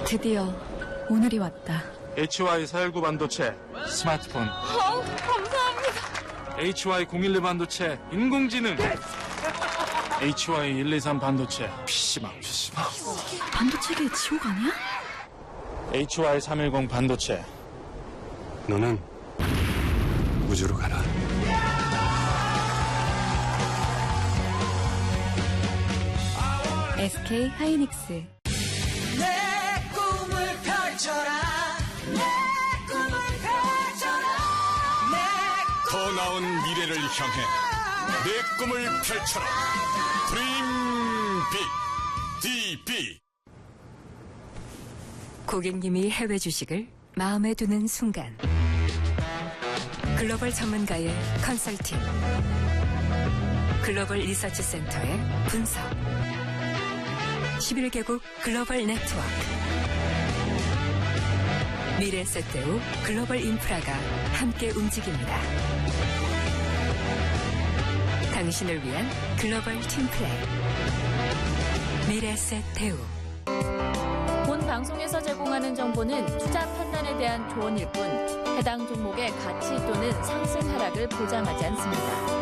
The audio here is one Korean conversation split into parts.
드디어 오늘이 왔다. HY419 반도체, 스마트폰. 감사합니다. HY012 반도체, 인공지능. HY123 반도체, PC방. 반도체계의 지옥 아니야? HY310 반도체. 너는 우주로 가라. SK 하이닉스. 내 꿈을 펼쳐라. 내 꿈을 펼쳐라. 더 나은 미래를 향해 내 꿈을 펼쳐라. 드림 빅 DB. 고객님이 해외 주식을 마음에 두는 순간 글로벌 전문가의 컨설팅, 글로벌 리서치 센터의 분석, 11개국 글로벌 네트워크, 미래에셋대우 글로벌 인프라가 함께 움직입니다. 당신을 위한 글로벌 팀플레이 미래에셋대우. 본 방송에서 제공하는 정보는 투자 판단에 대한 조언일 뿐 해당 종목의 가치 또는 상승 하락을 보장하지 않습니다.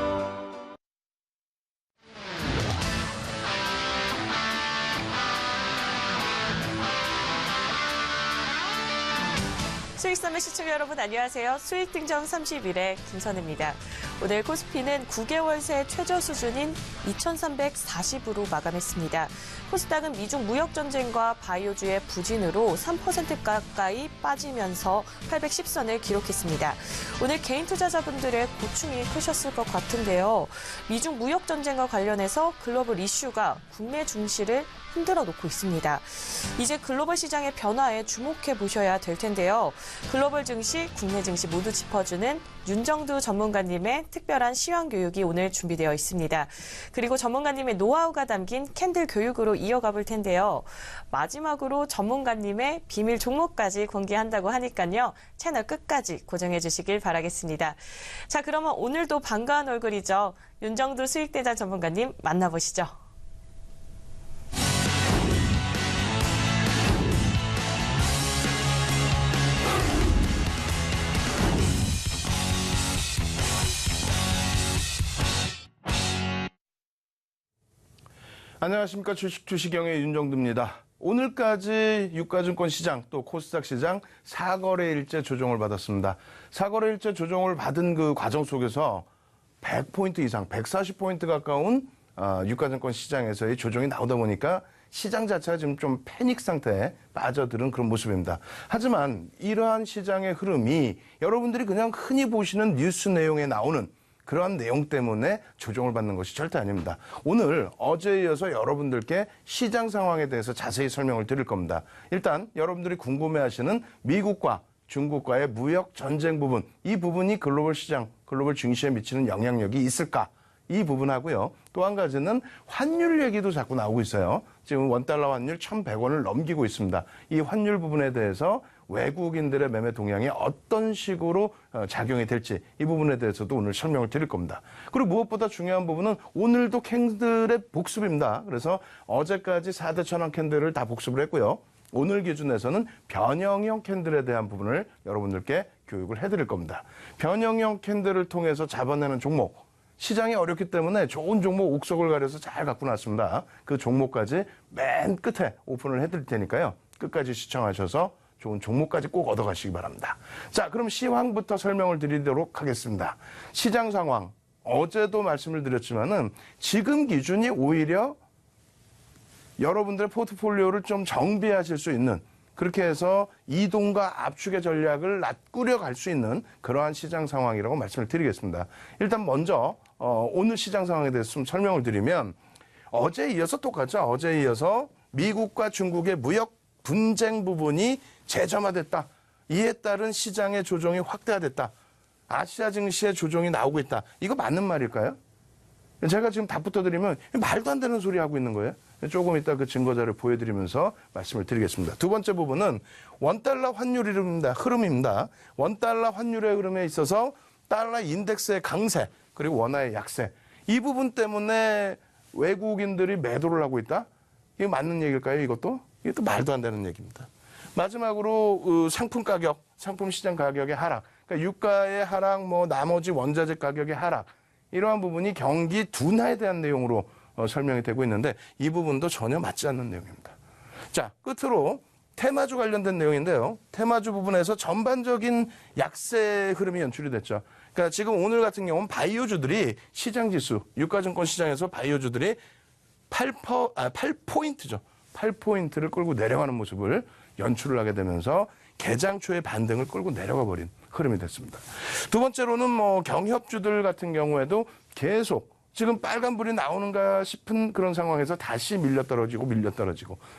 수익선물 시청자 여러분 안녕하세요. 수익등정 30일의 김선혜입니다. 오늘 코스피는 9개월 새 최저 수준인 2340으로 마감했습니다. 코스닥은 미중 무역전쟁과 바이오주의 부진으로 3% 가까이 빠지면서 810선을 기록했습니다. 오늘 개인 투자자분들의 고충이 크셨을 것 같은데요. 미중 무역전쟁과 관련해서 글로벌 이슈가 국내 증시를 흔들어 놓고 있습니다. 이제 글로벌 시장의 변화에 주목해 보셔야 될 텐데요. 글로벌 증시, 국내 증시 모두 짚어주는 윤정두 전문가님의 특별한 시황 교육이 오늘 준비되어 있습니다. 그리고 전문가님의 노하우가 담긴 캔들 교육으로 이어가 볼 텐데요. 마지막으로 전문가님의 비밀 종목까지 공개한다고 하니까요. 채널 끝까지 고정해 주시길 바라겠습니다. 자, 그러면 오늘도 반가운 얼굴이죠. 윤정두 수익대장 전문가님 만나보시죠. 안녕하십니까. 주식영의 윤정두입니다. 오늘까지 유가증권 시장 또 코스닥 시장 4거래일째 조정을 받았습니다. 4거래일째 조정을 받은 그 과정 속에서 100포인트 이상, 140포인트 가까운 유가증권 시장에서의 조정이 나오다 보니까 시장 자체가 지금 좀 패닉 상태에 빠져드는 그런 모습입니다. 하지만 이러한 시장의 흐름이 여러분들이 그냥 흔히 보시는 뉴스 내용에 나오는 그러한 내용 때문에 조정을 받는 것이 절대 아닙니다. 오늘 어제에 이어서 여러분들께 시장 상황에 대해서 자세히 설명을 드릴 겁니다. 일단 여러분들이 궁금해하시는 미국과 중국과의 무역 전쟁 부분, 이 부분이 글로벌 시장, 글로벌 증시에 미치는 영향력이 있을까? 이 부분하고요. 또 한 가지는 환율 얘기도 자꾸 나오고 있어요. 지금 원달러 환율 1,100원을 넘기고 있습니다. 이 환율 부분에 대해서 외국인들의 매매 동향이 어떤 식으로 작용이 될지 이 부분에 대해서도 오늘 설명을 드릴 겁니다. 그리고 무엇보다 중요한 부분은 오늘도 캔들의 복습입니다. 그래서 어제까지 4대 천원 캔들을 다 복습을 했고요. 오늘 기준에서는 변형형 캔들에 대한 부분을 여러분들께 교육을 해드릴 겁니다. 변형형 캔들을 통해서 잡아내는 종목, 시장이 어렵기 때문에 좋은 종목 옥석을 가려서 잘 갖고 놨습니다. 그 종목까지 맨 끝에 오픈을 해드릴 테니까요. 끝까지 시청하셔서 좋은 종목까지 꼭 얻어가시기 바랍니다. 자, 그럼 시황부터 설명을 드리도록 하겠습니다. 시장 상황, 어제도 말씀을 드렸지만은 지금 기준이 오히려 여러분들의 포트폴리오를 좀 정비하실 수 있는, 그렇게 해서 이동과 압축의 전략을 꾸려갈 수 있는 그러한 시장 상황이라고 말씀을 드리겠습니다. 일단 먼저 오늘 시장 상황에 대해서 좀 설명을 드리면 어제에 이어서 똑같죠. 어제에 이어서 미국과 중국의 무역 분쟁 부분이 재점화됐다. 이에 따른 시장의 조정이 확대화됐다. 아시아 증시의 조정이 나오고 있다. 이거 맞는 말일까요? 제가 지금 답부터 드리면 말도 안 되는 소리 하고 있는 거예요. 조금 이따 그 증거자를 보여드리면서 말씀을 드리겠습니다. 두 번째 부분은 원달러 환율 흐름입니다. 원달러 환율의 흐름에 있어서 달러 인덱스의 강세 그리고 원화의 약세, 이 부분 때문에 외국인들이 매도를 하고 있다? 이게 맞는 얘기일까요? 이것도 말도 안 되는 얘기입니다. 마지막으로 상품 가격, 상품 시장 가격의 하락, 그러니까 유가의 하락, 뭐 나머지 원자재 가격의 하락, 이러한 부분이 경기 둔화에 대한 내용으로 설명이 되고 있는데 이 부분도 전혀 맞지 않는 내용입니다. 자, 끝으로 테마주 관련된 내용인데요. 테마주 부분에서 전반적인 약세 흐름이 연출이 됐죠. 그러니까 지금 오늘 같은 경우는 바이오주들이 시장지수, 유가증권 시장에서 바이오주들이 8포인트죠. 8포인트를 끌고 내려가는 모습을 연출을 하게 되면서 개장 초의 반등을 끌고 내려가 버린 흐름이 됐습니다. 두 번째로는 뭐 경협주들 같은 경우에도 계속 지금 빨간불이 나오는가 싶은 그런 상황에서 다시 밀려 떨어지고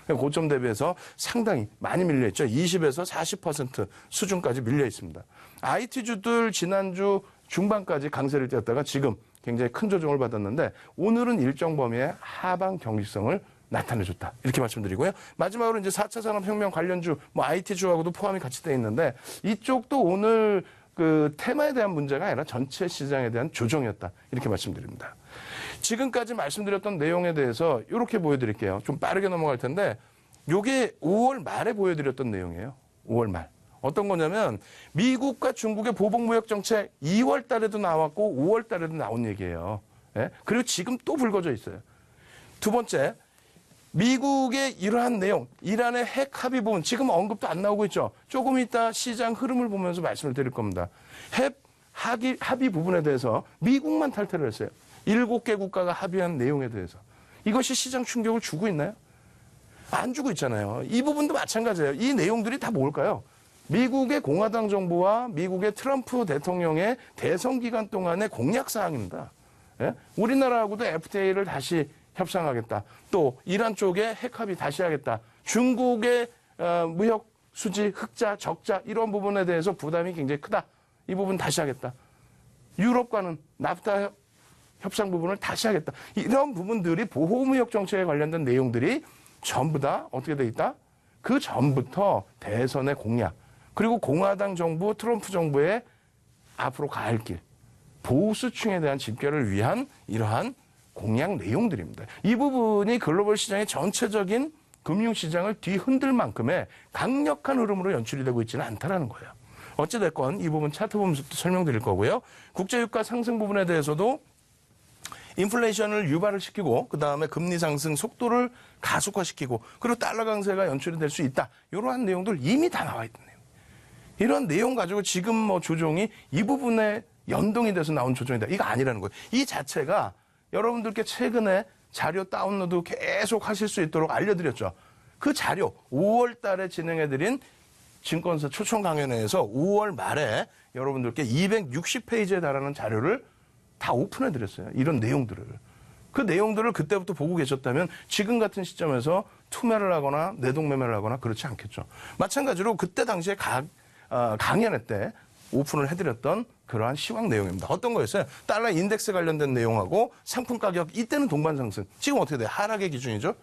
고점 대비해서 상당히 많이 밀려 있죠. 20에서 40% 수준까지 밀려 있습니다. IT주들 지난주 중반까지 강세를 띄었다가 지금 굉장히 큰 조정을 받았는데 오늘은 일정 범위의 하방 경직성을 나타내줬다. 이렇게 말씀드리고요. 마지막으로 이제 4차 산업혁명 관련주, 뭐 IT주하고도 포함이 같이 되어 있는데 이쪽도 오늘 그 테마에 대한 문제가 아니라 전체 시장에 대한 조정이었다. 이렇게 말씀드립니다. 지금까지 말씀드렸던 내용에 대해서 이렇게 보여드릴게요. 좀 빠르게 넘어갈 텐데 이게 5월 말에 보여드렸던 내용이에요. 5월 말. 어떤 거냐면 미국과 중국의 보복무역정책 2월 달에도 나왔고 5월 달에도 나온 얘기예요. 예? 그리고 지금 또 불거져 있어요. 두 번째, 미국의 이러한 내용, 이란의 핵 합의 부분, 지금 언급도 안 나오고 있죠. 조금 이따 시장 흐름을 보면서 말씀을 드릴 겁니다. 핵 합의 부분에 대해서 미국만 탈퇴를 했어요. 7개 국가가 합의한 내용에 대해서. 이것이 시장 충격을 주고 있나요? 안 주고 있잖아요. 이 부분도 마찬가지예요. 이 내용들이 다 뭘까요? 미국의 공화당 정부와 미국의 트럼프 대통령의 대선 기간 동안의 공약 사항입니다. 예? 우리나라하고도 FTA를 다시 협상하겠다. 또 이란 쪽에 핵 합의 다시 하겠다. 중국의 무역 수지, 흑자, 적자 이런 부분에 대해서 부담이 굉장히 크다. 이 부분 다시 하겠다. 유럽과는 나프타 협상 부분을 다시 하겠다. 이런 부분들이 보호무역 정책에 관련된 내용들이 전부 다 어떻게 돼 있다? 그 전부터 대선의 공약, 그리고 공화당 정부, 트럼프 정부의 앞으로 갈 길, 보수층에 대한 집결을 위한 이러한 공약 내용들입니다. 이 부분이 글로벌 시장의 전체적인 금융시장을 뒤흔들 만큼의 강력한 흐름으로 연출이 되고 있지는 않다라는 거예요. 어찌됐건 이 부분 차트 보면서 또 설명드릴 거고요. 국제유가 상승 부분에 대해서도 인플레이션을 유발을 시키고 그다음에 금리 상승 속도를 가속화시키고 그리고 달러 강세가 연출이 될 수 있다. 이러한 내용들 이미 다 나와 있는 내용. 이런 내용 가지고 지금 뭐 조정이 이 부분에 연동이 돼서 나온 조정이다. 이거 아니라는 거예요. 이 자체가 여러분들께 최근에 자료 다운로드 계속 하실 수 있도록 알려드렸죠. 그 자료 5월 달에 진행해드린 증권사 초청 강연회에서 5월 말에 여러분들께 260페이지에 달하는 자료를 다 오픈해드렸어요. 이런 내용들을. 그 내용들을 그때부터 보고 계셨다면 지금 같은 시점에서 투매를 하거나 내동매매를 하거나 그렇지 않겠죠. 마찬가지로 그때 당시에 강연회 때 오픈을 해드렸던 그러한 시황 내용입니다. 어떤 거였어요? 달러 인덱스 관련된 내용하고 상품 가격 이때는 동반 상승. 지금 어떻게 돼요? 하락의 기준이죠.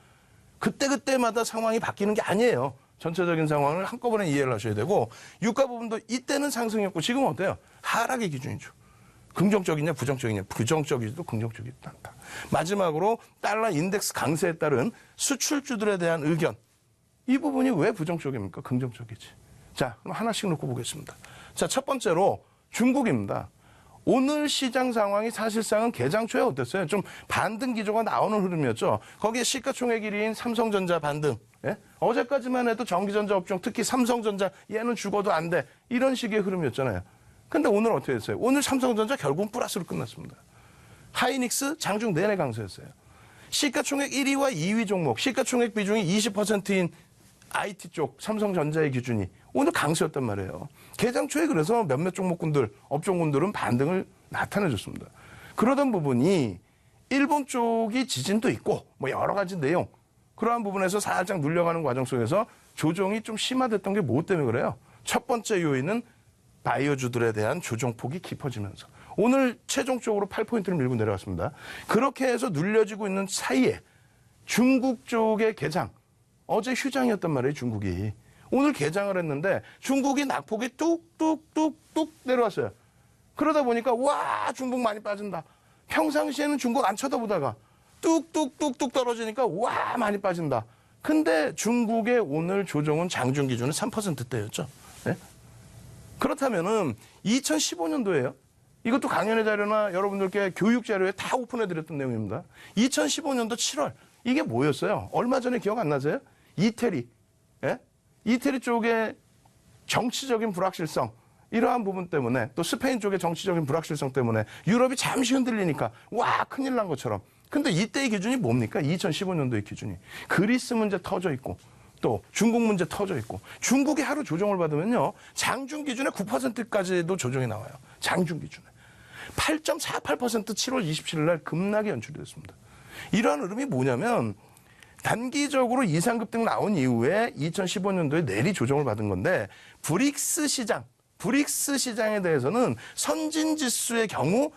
그때마다 상황이 바뀌는 게 아니에요. 전체적인 상황을 한꺼번에 이해를 하셔야 되고 유가 부분도 이때는 상승이었고 지금은 어때요? 하락의 기준이죠. 긍정적이냐 부정적이냐. 부정적이지도 긍정적이지도 않다. 마지막으로 달러 인덱스 강세에 따른 수출주들에 대한 의견. 이 부분이 왜 부정적입니까? 긍정적이지. 자, 그럼 하나씩 놓고 보겠습니다. 자, 첫 번째로 중국입니다. 오늘 시장 상황이 사실상은 개장 초에 어땠어요? 좀 반등 기조가 나오는 흐름이었죠. 거기에 시가총액 1위인 삼성전자 반등. 예? 어제까지만 해도 전기전자 업종, 특히 삼성전자 얘는 죽어도 안 돼. 이런 식의 흐름이었잖아요. 근데 오늘 어떻게 됐어요? 오늘 삼성전자 결국은 플러스로 끝났습니다. 하이닉스 장중 내내 강세였어요. 시가총액 1위와 2위 종목, 시가총액 비중이 20%인 IT 쪽 삼성전자의 기준이 오늘 강세였단 말이에요. 개장 초에 그래서 몇몇 종목군들, 업종군들은 반등을 나타내줬습니다. 그러던 부분이 일본 쪽이 지진도 있고 뭐 여러 가지 내용 그러한 부분에서 살짝 눌려가는 과정 속에서 조정이 좀 심화됐던 게 뭐 때문에 그래요? 첫 번째 요인은 바이오주들에 대한 조정폭이 깊어지면서 오늘 최종적으로 8포인트를 밀고 내려왔습니다. 그렇게 해서 눌려지고 있는 사이에 중국 쪽의 개장 어제 휴장이었단 말이에요. 중국이. 오늘 개장을 했는데 중국이 낙폭이 뚝뚝뚝뚝 내려왔어요. 그러다 보니까 와 중국 많이 빠진다. 평상시에는 중국 안 쳐다보다가 뚝뚝뚝뚝 떨어지니까 와 많이 빠진다. 근데 중국의 오늘 조정은 장중 기준은 3%대였죠. 예? 그렇다면은 2015년도에요. 이것도 강연의 자료나 여러분들께 교육 자료에 다 오픈해 드렸던 내용입니다. 2015년도 7월 이게 뭐였어요? 얼마 전에 기억 안 나세요? 이태리. 예? 이태리 쪽에 정치적인 불확실성 이러한 부분 때문에 또 스페인 쪽의 정치적인 불확실성 때문에 유럽이 잠시 흔들리니까 와 큰일 난 것처럼. 근데 이때의 기준이 뭡니까? 2015년도의 기준이. 그리스 문제 터져 있고 또 중국 문제 터져 있고 중국이 하루 조정을 받으면요. 장중 기준에 9%까지도 조정이 나와요. 장중 기준에. 8.48% 7월 27일 날 급락이 연출이 됐습니다. 이러한 흐름이 뭐냐면 단기적으로 이상급등 나온 이후에 2015년도에 내리 조정을 받은 건데 브릭스 시장에 대해서는 선진지수의 경우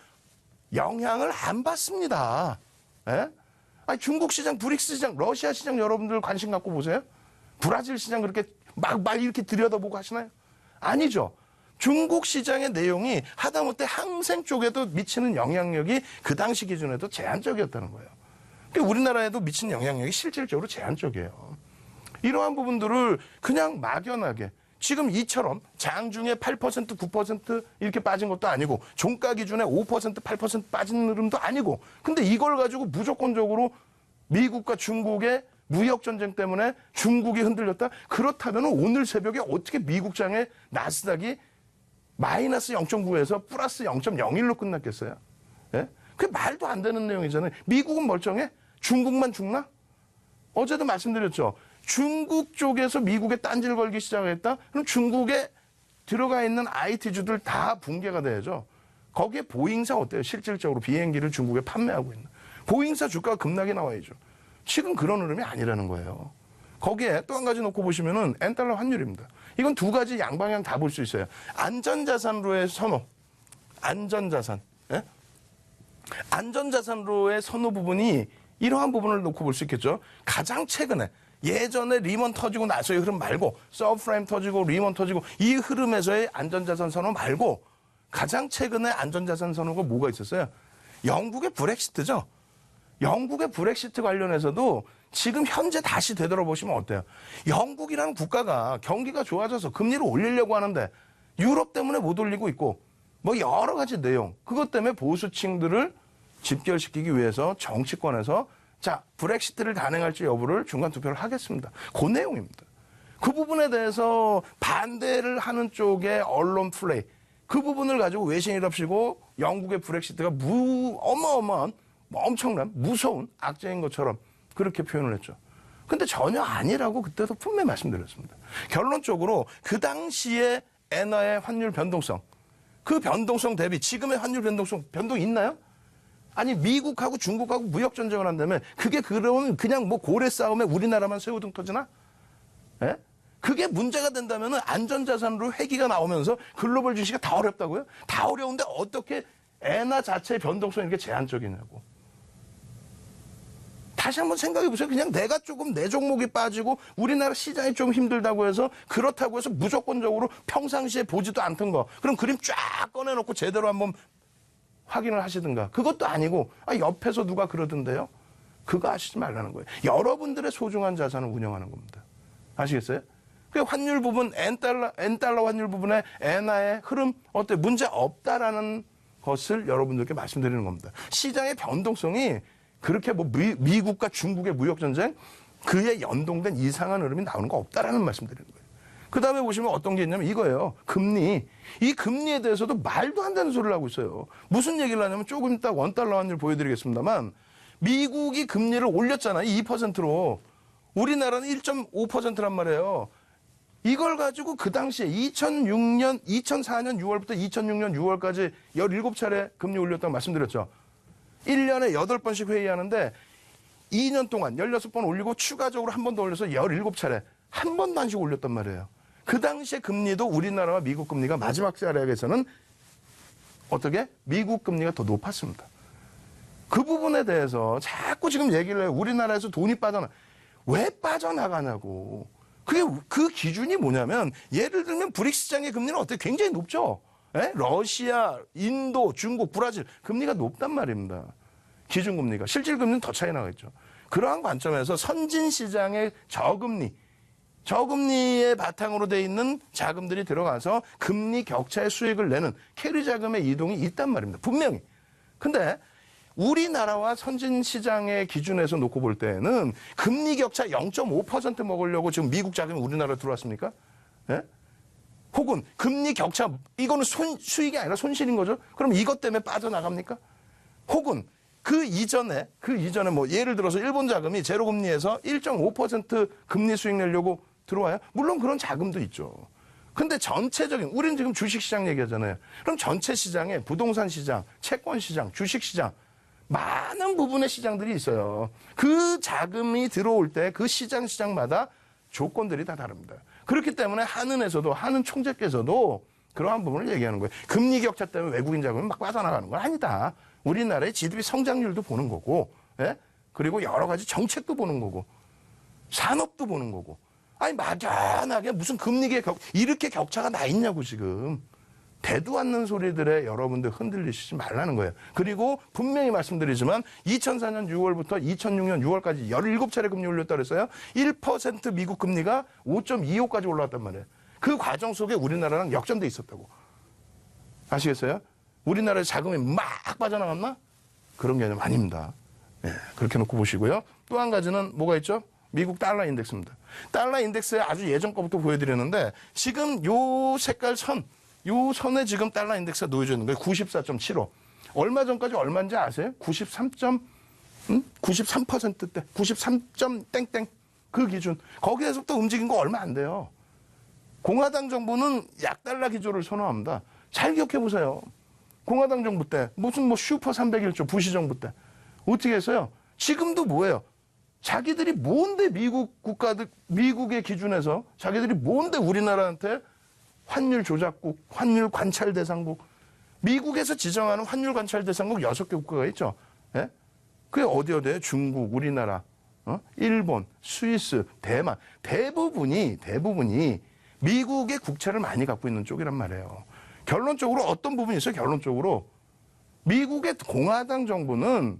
영향을 안 받습니다. 예? 아니, 중국 시장, 브릭스 시장, 러시아 시장 여러분들 관심 갖고 보세요. 브라질 시장 그렇게 막 이렇게 들여다보고 하시나요? 아니죠. 중국 시장의 내용이 하다못해 항생 쪽에도 미치는 영향력이 그 당시 기준에도 제한적이었다는 거예요. 그러니까 우리나라에도 미치는 영향력이 실질적으로 제한적이에요. 이러한 부분들을 그냥 막연하게 지금 이처럼 장중에 8%, 9% 이렇게 빠진 것도 아니고 종가 기준에 5%, 8% 빠진 흐름도 아니고 근데 이걸 가지고 무조건적으로 미국과 중국의 무역전쟁 때문에 중국이 흔들렸다? 그렇다면 오늘 새벽에 어떻게 미국장의 나스닥이 마이너스 0.9에서 플러스 0.01로 끝났겠어요? 예? 그게 말도 안 되는 내용이잖아요. 미국은 멀쩡해? 중국만 죽나? 어제도 말씀드렸죠. 중국 쪽에서 미국에 딴지를 걸기 시작했다? 그럼 중국에 들어가 있는 IT주들 다 붕괴가 돼야죠. 거기에 보잉사 어때요? 실질적으로 비행기를 중국에 판매하고 있는. 보잉사 주가가 급락이 나와야죠. 지금 그런 흐름이 아니라는 거예요. 거기에 또 한 가지 놓고 보시면은 엔달러 환율입니다. 이건 두 가지 양방향 다 볼 수 있어요. 안전자산으로의 선호. 안전자산. 예? 안전자산으로의 선호 부분이 이러한 부분을 놓고 볼 수 있겠죠. 가장 최근에 예전에 리먼 터지고 나서의 흐름 말고 서브프라임 터지고 리먼 터지고 이 흐름에서의 안전자산 선호 말고 가장 최근에 안전자산 선호가 뭐가 있었어요? 영국의 브렉시트죠. 영국의 브렉시트 관련해서도 지금 현재 다시 되돌아보시면 어때요? 영국이라는 국가가 경기가 좋아져서 금리를 올리려고 하는데 유럽 때문에 못 올리고 있고 뭐 여러 가지 내용 그것 때문에 보수층들을 집결시키기 위해서 정치권에서 자 브렉시트를 단행할지 여부를 중간 투표를 하겠습니다. 그 내용입니다. 그 부분에 대해서 반대를 하는 쪽의 언론 플레이 그 부분을 가지고 외신이랍시고 영국의 브렉시트가 어마어마한 엄청난 무서운 악재인 것처럼 그렇게 표현을 했죠. 근데 전혀 아니라고 그때도 분명히 말씀드렸습니다. 결론적으로 그 당시에 엔화의 환율 변동성 그 변동성 대비 지금의 환율 변동이 있나요? 아니 미국하고 중국하고 무역 전쟁을 한다면 그게 그러면 그냥 뭐 고래 싸움에 우리나라만 새우등 터지나? 예? 그게 문제가 된다면 안전자산으로 회기가 나오면서 글로벌 주식이 다 어렵다고요? 다 어려운데 어떻게 엔화 자체의 변동성이 이렇게 제한적이냐고. 다시 한번 생각해 보세요. 그냥 내가 조금 내 종목이 빠지고 우리나라 시장이 좀 힘들다고 해서 그렇다고 해서 무조건적으로 평상시에 보지도 않던 거. 그럼 그림 쫙 꺼내놓고 제대로 한번 확인을 하시든가. 그것도 아니고 옆에서 누가 그러던데요. 그거 하시지 말라는 거예요. 여러분들의 소중한 자산을 운영하는 겁니다. 아시겠어요? 그 환율 부분, 엔달러 환율 부분에 엔화의 흐름 어때 문제 없다라는 것을 여러분들께 말씀드리는 겁니다. 시장의 변동성이 그렇게 뭐 미국과 중국의 무역 전쟁 그에 연동된 이상한 흐름이 나오는 거 없다라는 말씀드리는 거예요. 그 다음에 보시면 어떤 게 있냐면 이거예요. 금리. 이 금리에 대해서도 말도 안 되는 소리를 하고 있어요. 무슨 얘기를 하냐면 조금 이따 원달러 환율 보여드리겠습니다만 미국이 금리를 올렸잖아요. 2%로. 우리나라는 1.5%란 말이에요. 이걸 가지고 그 당시에 2004년 6월부터 2006년 6월까지 17차례 금리 올렸다고 말씀드렸죠. 1년에 8번씩 회의하는데 2년 동안 16번 올리고 추가적으로 한 번 더 올려서 17차례 한 번도 안씩 올렸단 말이에요. 그 당시에 금리도 우리나라와 미국 금리가 마지막 자리에서는 어떻게? 미국 금리가 더 높았습니다. 그 부분에 대해서 자꾸 지금 얘기를 해요. 우리나라에서 돈이 빠져나. 왜 빠져나가냐고. 그 기준이 뭐냐면 예를 들면 브릭스 시장의 금리는 어때요? 굉장히 높죠. 예? 러시아, 인도, 중국, 브라질 금리가 높단 말입니다. 기준금리가. 실질금리는 더 차이 나겠죠. 그러한 관점에서 선진 시장의 저금리의 바탕으로 돼 있는 자금들이 들어가서 금리 격차의 수익을 내는 캐리 자금의 이동이 있단 말입니다. 분명히. 근데 우리나라와 선진 시장의 기준에서 놓고 볼 때는 금리 격차 0.5% 먹으려고 지금 미국 자금이 우리나라로 들어왔습니까? 예? 혹은 금리 격차, 이거는 수익이 아니라 손실인 거죠? 그럼 이것 때문에 빠져나갑니까? 혹은 그 이전에 뭐 예를 들어서 일본 자금이 제로금리에서 1.5% 금리 수익 내려고 들어와요? 물론 그런 자금도 있죠. 근데 전체적인, 우리는 지금 주식시장 얘기하잖아요. 그럼 전체 시장에 부동산 시장, 채권 시장, 주식 시장, 많은 부분의 시장들이 있어요. 그 자금이 들어올 때 그 시장마다 조건들이 다 다릅니다. 그렇기 때문에 한은 총재께서도 그러한 부분을 얘기하는 거예요. 금리 격차 때문에 외국인 자금이 막 빠져나가는 건 아니다. 우리나라의 GDP 성장률도 보는 거고, 예? 그리고 여러 가지 정책도 보는 거고, 산업도 보는 거고. 아니, 막연하게 무슨 금리계 이렇게 격차가 나 있냐고 지금. 대도 않는 소리들에 여러분들 흔들리시지 말라는 거예요. 그리고 분명히 말씀드리지만 2004년 6월부터 2006년 6월까지 17차례 금리 올렸다 그랬어요. 1% 미국 금리가 5.25까지 올라왔단 말이에요. 그 과정 속에 우리나라랑 역전돼 있었다고. 아시겠어요? 우리나라의 자금이 막 빠져나갔나? 그런 개념 아닙니다. 네, 그렇게 놓고 보시고요. 또 한 가지는 뭐가 있죠? 미국 달러 인덱스입니다. 달러 인덱스에 아주 예전 거부터 보여드렸는데 지금 요 색깔 요 선에 지금 달러 인덱스가 놓여져 있는 거예요. 94.75. 얼마 전까지 얼마인지 아세요? 93%대. 93점 땡땡. 그 기준. 거기에서부터 움직인 거 얼마 안 돼요. 공화당 정부는 약달러 기조를 선호합니다. 잘 기억해 보세요. 공화당 정부 때 무슨 뭐 슈퍼 301조 부시 정부 때 어떻게 했어요? 지금도 뭐예요? 자기들이 뭔데 미국의 기준에서 자기들이 뭔데 우리나라한테 환율 조작국, 환율 관찰 대상국, 미국에서 지정하는 환율 관찰 대상국 6개 국가가 있죠. 예? 그게 어디예요? 중국, 우리나라, 일본, 스위스, 대만. 대부분이 미국의 국채를 많이 갖고 있는 쪽이란 말이에요. 결론적으로 어떤 부분이 있어요? 결론적으로 미국의 공화당 정부는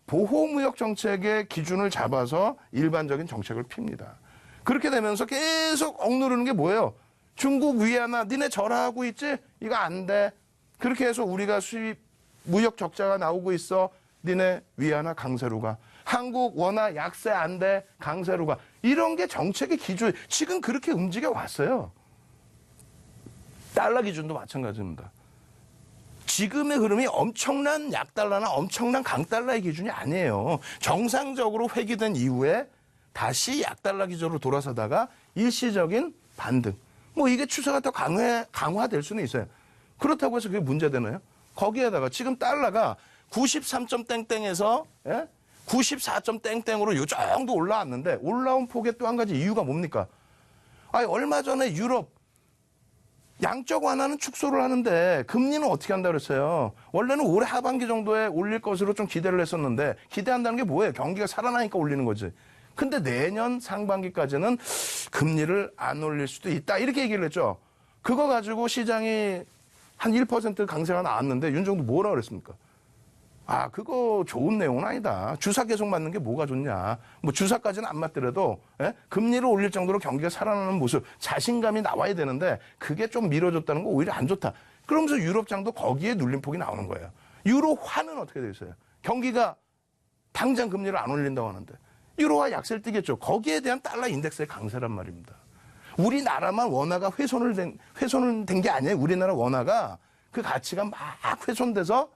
보호무역 정책의 기준을 잡아서 일반적인 정책을 핍니다. 그렇게 되면서 계속 억누르는 게 뭐예요? 중국 위안화 니네 절하하고 있지? 이거 안 돼. 그렇게 해서 우리가 수입 무역 적자가 나오고 있어. 니네 위안화 강세로 가. 한국 원화 약세 안 돼. 강세로 가. 이런 게 정책의 기준. 지금 그렇게 움직여 왔어요. 달러 기준도 마찬가지입니다. 지금의 흐름이 엄청난 약달러나 엄청난 강달러의 기준이 아니에요. 정상적으로 회귀된 이후에 다시 약달러 기조로 돌아서다가 일시적인 반등. 뭐 이게 추세가 더 강화될 수는 있어요. 그렇다고 해서 그게 문제되나요? 거기에다가 지금 달러가 93점 땡땡에서 94점 땡땡으로 요 정도 올라왔는데 올라온 폭의 또 한 가지 이유가 뭡니까? 아니 얼마 전에 유럽 양적 완화는 축소를 하는데 금리는 어떻게 한다고 그랬어요? 원래는 올해 하반기 정도에 올릴 것으로 좀 기대를 했었는데 기대한다는 게 뭐예요? 경기가 살아나니까 올리는 거지. 근데 내년 상반기까지는 금리를 안 올릴 수도 있다. 이렇게 얘기를 했죠. 그거 가지고 시장이 한 1% 강세가 나왔는데 윤정도 뭐라 그랬습니까? 아, 그거 좋은 내용은 아니다. 주사 계속 맞는 게 뭐가 좋냐. 뭐 주사까지는 안 맞더라도 금리를 올릴 정도로 경기가 살아나는 모습, 자신감이 나와야 되는데 그게 좀 미뤄졌다는 거 오히려 안 좋다. 그러면서 유럽장도 거기에 눌림폭이 나오는 거예요. 유로화는 어떻게 돼 있어요? 경기가 당장 금리를 안 올린다고 하는데 유로화 약세를 띠겠죠. 거기에 대한 달러 인덱스의 강세란 말입니다. 우리나라만 원화가 훼손된 게 아니에요. 우리나라 원화가 그 가치가 막 훼손돼서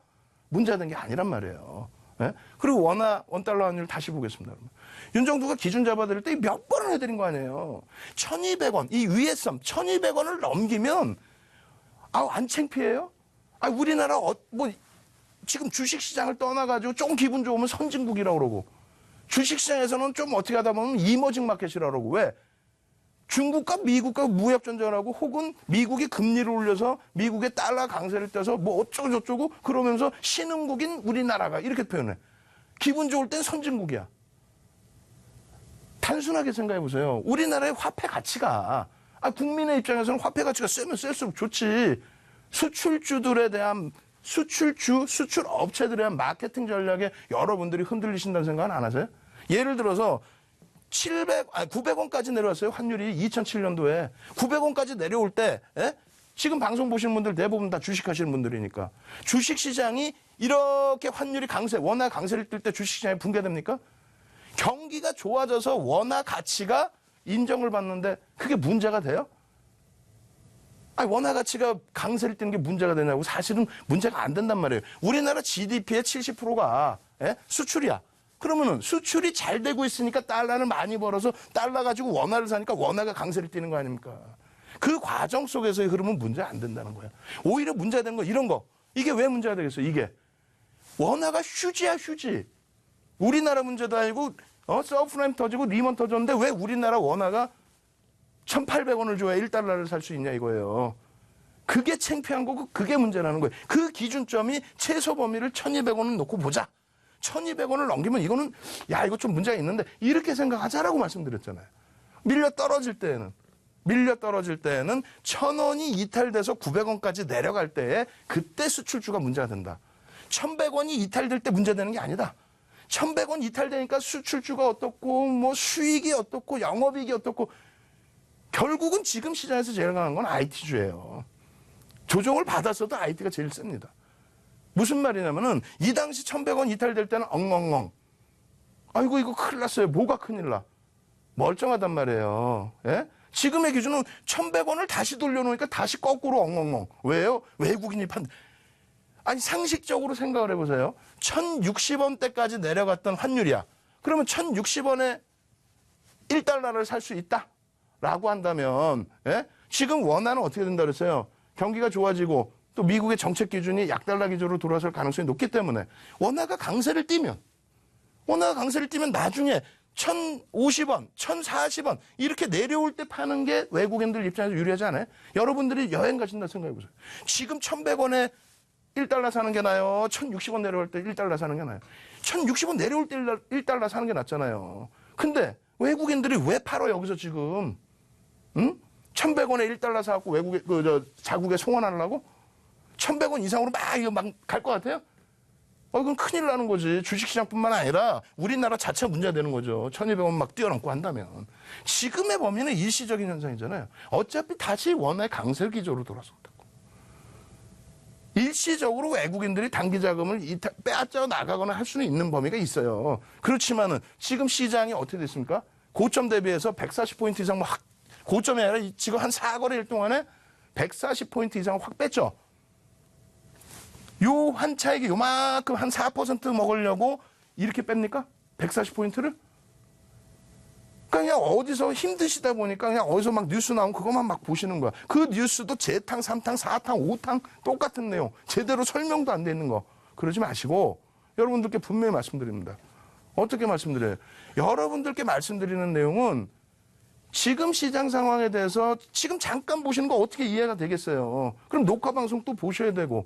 문제가 된 게 아니란 말이에요. 예? 그리고 원달러 환율 다시 보겠습니다. 그러면. 윤정두가 기준 잡아드릴 때 몇 번을 해드린 거 아니에요. 1,200원, 이 위에 썸 1,200원을 넘기면 안 창피해요? 우리나라 지금 주식시장을 떠나가지고 좀 기분 좋으면 선진국이라고 그러고 주식시장에서는 좀 어떻게 하다 보면 이머징 마켓이라고 그러고 왜? 중국과 미국과 무역 전쟁을 하고 혹은 미국이 금리를 올려서 미국의 달러 강세를 떼서 뭐 어쩌고저쩌고 그러면서 신흥국인 우리나라가 이렇게 표현해. 기분 좋을 땐 선진국이야. 단순하게 생각해 보세요. 우리나라의 화폐 가치가 국민의 입장에서는 화폐 가치가 세면 셀수록 좋지. 수출주들에 대한 수출 업체들에 대한 마케팅 전략에 여러분들이 흔들리신다는 생각은 안 하세요? 예를 들어서 900원까지 내려왔어요. 환율이 2007년도에. 900원까지 내려올 때, 예? 지금 방송 보시는 분들 대부분 다 주식하시는 분들이니까. 주식시장이 이렇게 환율이 원화 강세를 뜰 때 주식시장이 붕괴됩니까? 경기가 좋아져서 원화 가치가 인정을 받는데 그게 문제가 돼요? 아니, 원화 가치가 강세를 띠는 게 문제가 되냐고. 사실은 문제가 안 된단 말이에요. 우리나라 GDP의 70%가 수출이야. 그러면은 수출이 잘 되고 있으니까 달러를 많이 벌어서 달러 가지고 원화를 사니까 원화가 강세를 띠는 거 아닙니까? 그 과정 속에서의 흐름은 문제 안 된다는 거예요. 오히려 문제가 되는 거 이런 거. 이게 왜 문제가 되겠어요? 이게. 원화가 휴지야, 휴지. 우리나라 문제도 아니고 서브프라임 터지고 리먼 터졌는데 왜 우리나라 원화가 1,800원을 줘야 1달러를 살 수 있냐 이거예요. 그게 창피한 거고 그게 문제라는 거예요. 그 기준점이 최소 범위를 1,200원을 놓고 보자. 1,200원을 넘기면 이거는 야 이거 좀 문제가 있는데 이렇게 생각하자라고 말씀드렸잖아요. 밀려 떨어질 때에는 1,000원이 이탈돼서 900원까지 내려갈 때에 그때 수출주가 문제가 된다. 1,100원이 이탈될 때 문제되는 게 아니다. 1,100원 이탈되니까 수출주가 어떻고 뭐 수익이 어떻고 영업이익이 어떻고 결국은 지금 시장에서 제일 강한 건 IT주예요. 조정을 받았어도 IT가 제일 셉니다. 무슨 말이냐면은 이 당시 1,100원 이탈될 때는 엉엉엉. 아이고 이거 큰일 났어요. 뭐가 큰일 나. 멀쩡하단 말이에요. 예? 지금의 기준은 1,100원을 다시 돌려놓으니까 다시 거꾸로 엉엉엉. 왜요? 외국인이 아니 상식적으로 생각을 해보세요. 1,060원대까지 내려갔던 환율이야. 그러면 1,060원에 1달러를 살 수 있다. 라고 한다면 지금 원화는 어떻게 된다 그랬어요? 경기가 좋아지고 또 미국의 정책 기준이 약달러 기준으로 돌아설 가능성이 높기 때문에 원화가 강세를 띠면 나중에 1,050원, 1,040원 이렇게 내려올 때 파는 게 외국인들 입장에서 유리하지 않아요? 여러분들이 여행 가신다 생각해보세요. 지금 1,100원에 1달러 사는 게 나아요? 1,060원 내려올 때 1달러 사는 게 나아요? 1,060원 내려올 때 1달러 사는 게 낫잖아요. 근데 외국인들이 왜 팔아 여기서 지금? 응? 1,100원에 1달러 사갖고 외국에 자국에 송환하려고? 1,100원 이상으로 막 갈 것 같아요? 그건 큰일 나는 거지. 주식시장뿐만 아니라 우리나라 자체 문제가 되는 거죠. 1,200원 막 뛰어넘고 한다면. 지금의 범위는 일시적인 현상이잖아요. 어차피 다시 원화의 강세 기조로 돌아선다고. 일시적으로 외국인들이 단기 자금을 빼앗겨 나가거나 할 수는 있는 범위가 있어요. 그렇지만은 지금 시장이 어떻게 됐습니까? 고점 대비해서 140포인트 이상 고점이 아니라 지금 한 4거래일 동안에 140포인트 이상 확 뺐죠. 요 한 차익이 요만큼 한 4% 먹으려고 이렇게 뺍니까? 140포인트를? 그냥 어디서 힘드시다 보니까 그냥 어디서 막 뉴스 나오면 그것만 막 보시는 거야. 그 뉴스도 재탕, 3탕, 4탕, 5탕 똑같은 내용. 제대로 설명도 안 돼 있는 거. 그러지 마시고 여러분들께 분명히 말씀드립니다. 어떻게 말씀드려요? 여러분들께 말씀드리는 내용은 지금 시장 상황에 대해서 지금 잠깐 보시는 거 어떻게 이해가 되겠어요? 그럼 녹화방송 또 보셔야 되고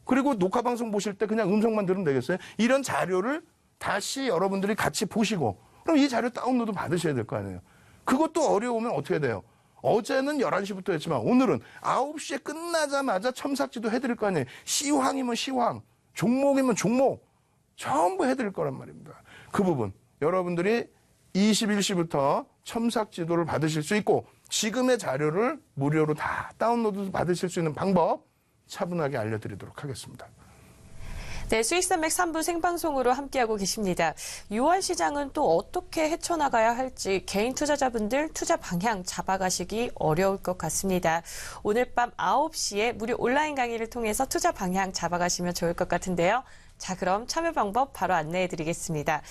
그리고 녹화방송 보실 때 그냥 음성만 들으면 되겠어요? 이런 자료를 다시 여러분들이 같이 보시고 그럼 이 자료 다운로드 받으셔야 될 거 아니에요? 그것도 어려우면 어떻게 돼요? 어제는 11시부터 했지만 오늘은 9시에 끝나자마자 첨삭지도 해드릴 거 아니에요? 시황이면 시황, 종목이면 종목 전부 해드릴 거란 말입니다. 그 부분 여러분들이 21시부터 첨삭 지도를 받으실 수 있고 지금의 자료를 무료로 다 다운로드 받으실 수 있는 방법 차분하게 알려드리도록 하겠습니다. 네, 수익산맥 3부 생방송으로 함께하고 계십니다. 6월 시장은 또 어떻게 헤쳐나가야 할지 개인 투자자분들 투자 방향 잡아가시기 어려울 것 같습니다. 오늘 밤 9시에 무료 온라인 강의를 통해서 투자 방향 잡아가시면 좋을 것 같은데요. 자, 그럼 참여 방법 바로 안내해 드리겠습니다.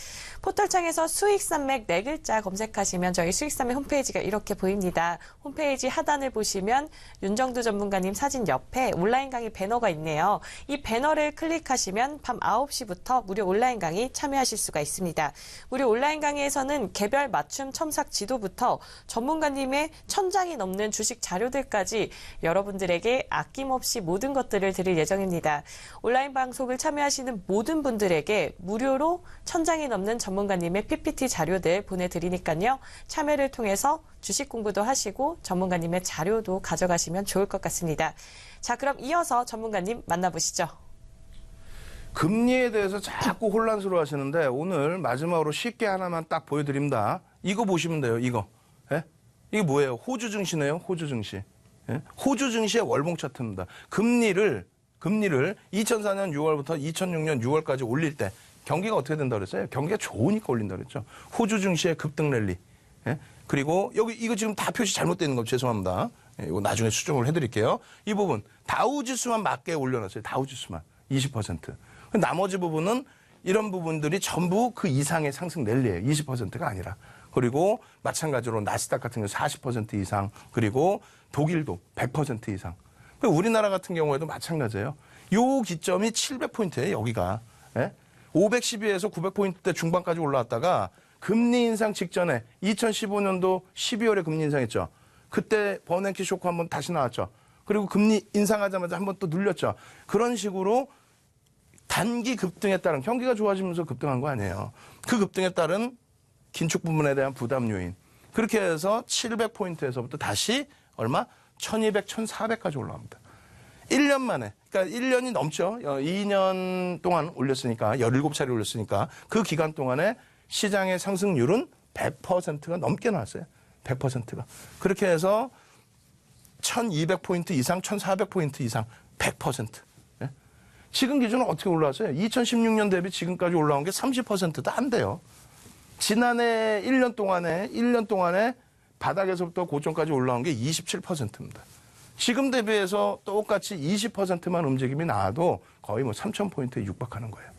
포털창에서 수익산맥 4글자 검색하시면 저희 수익산맥 홈페이지가 이렇게 보입니다. 홈페이지 하단을 보시면 윤정두 전문가님 사진 옆에 온라인 강의 배너가 있네요. 이 배너를 클릭하시면 밤 9시부터 무료 온라인 강의 참여하실 수가 있습니다. 무료 온라인 강의에서는 개별 맞춤 첨삭 지도부터 전문가님의 1,000장이 넘는 주식 자료들까지 여러분들에게 아낌없이 모든 것들을 드릴 예정입니다. 온라인 방송을 참여하시는 모든 분들에게 무료로 1,000장이 넘는 전문가님의 PPT 자료들 보내드리니까요. 참여를 통해서 주식 공부도 하시고 전문가님의 자료도 가져가시면 좋을 것 같습니다. 자, 그럼 이어서 전문가님 만나보시죠. 금리에 대해서 자꾸 혼란스러워 하시는데 오늘 마지막으로 쉽게 하나만 딱 보여드립니다. 이거 보시면 돼요. 이거. 예? 이게 뭐예요? 호주 증시네요. 호주 증시. 예? 호주 증시의 월봉 차트입니다. 금리를 2004년 6월부터 2006년 6월까지 올릴 때 경기가 어떻게 된다고 그랬어요? 경기가 좋으니까 올린다고 그랬죠. 호주 증시의 급등 랠리. 예? 그리고 여기 이거 지금 다 표시 잘못되어 있는 거 죄송합니다. 예, 이거 나중에 수정을 해드릴게요. 이 부분 다우지수만 맞게 올려놨어요. 다우지수만 20%. 나머지 부분은 이런 부분들이 전부 그 이상의 상승 랠리예요. 20%가 아니라. 그리고 마찬가지로 나스닥 같은 경우 40% 이상, 그리고 독일도 100% 이상. 우리나라 같은 경우에도 마찬가지예요. 요 기점이 700포인트예요. 여기가. 예? 512에서 900포인트대 중반까지 올라왔다가 금리 인상 직전에 2015년도 12월에 금리 인상했죠. 그때 버냉키 쇼크 한번 다시 나왔죠. 그리고 금리 인상하자마자 한번 또 눌렸죠. 그런 식으로 단기 급등에 따른 경기가 좋아지면서 급등한 거 아니에요. 그 급등에 따른 긴축 부분에 대한 부담 요인. 그렇게 해서 700포인트에서부터 다시 얼마? 1200, 1400까지 올라옵니다. 1년 만에. 그러니까 1년이 넘죠. 2년 동안 올렸으니까 17차례 올렸으니까 그 기간 동안에 시장의 상승률은 100%가 넘게 나왔어요. 100%가. 그렇게 해서 1200포인트 이상, 1400포인트 이상 100%. 예? 지금 기준은 어떻게 올라왔어요? 2016년 대비 지금까지 올라온 게 30%도 안 돼요. 지난해 1년 동안에 바닥에서부터 고점까지 올라온 게 27%입니다. 지금 대비해서 똑같이 20%만 움직임이 나와도 거의 뭐 3,000포인트에 육박하는 거예요.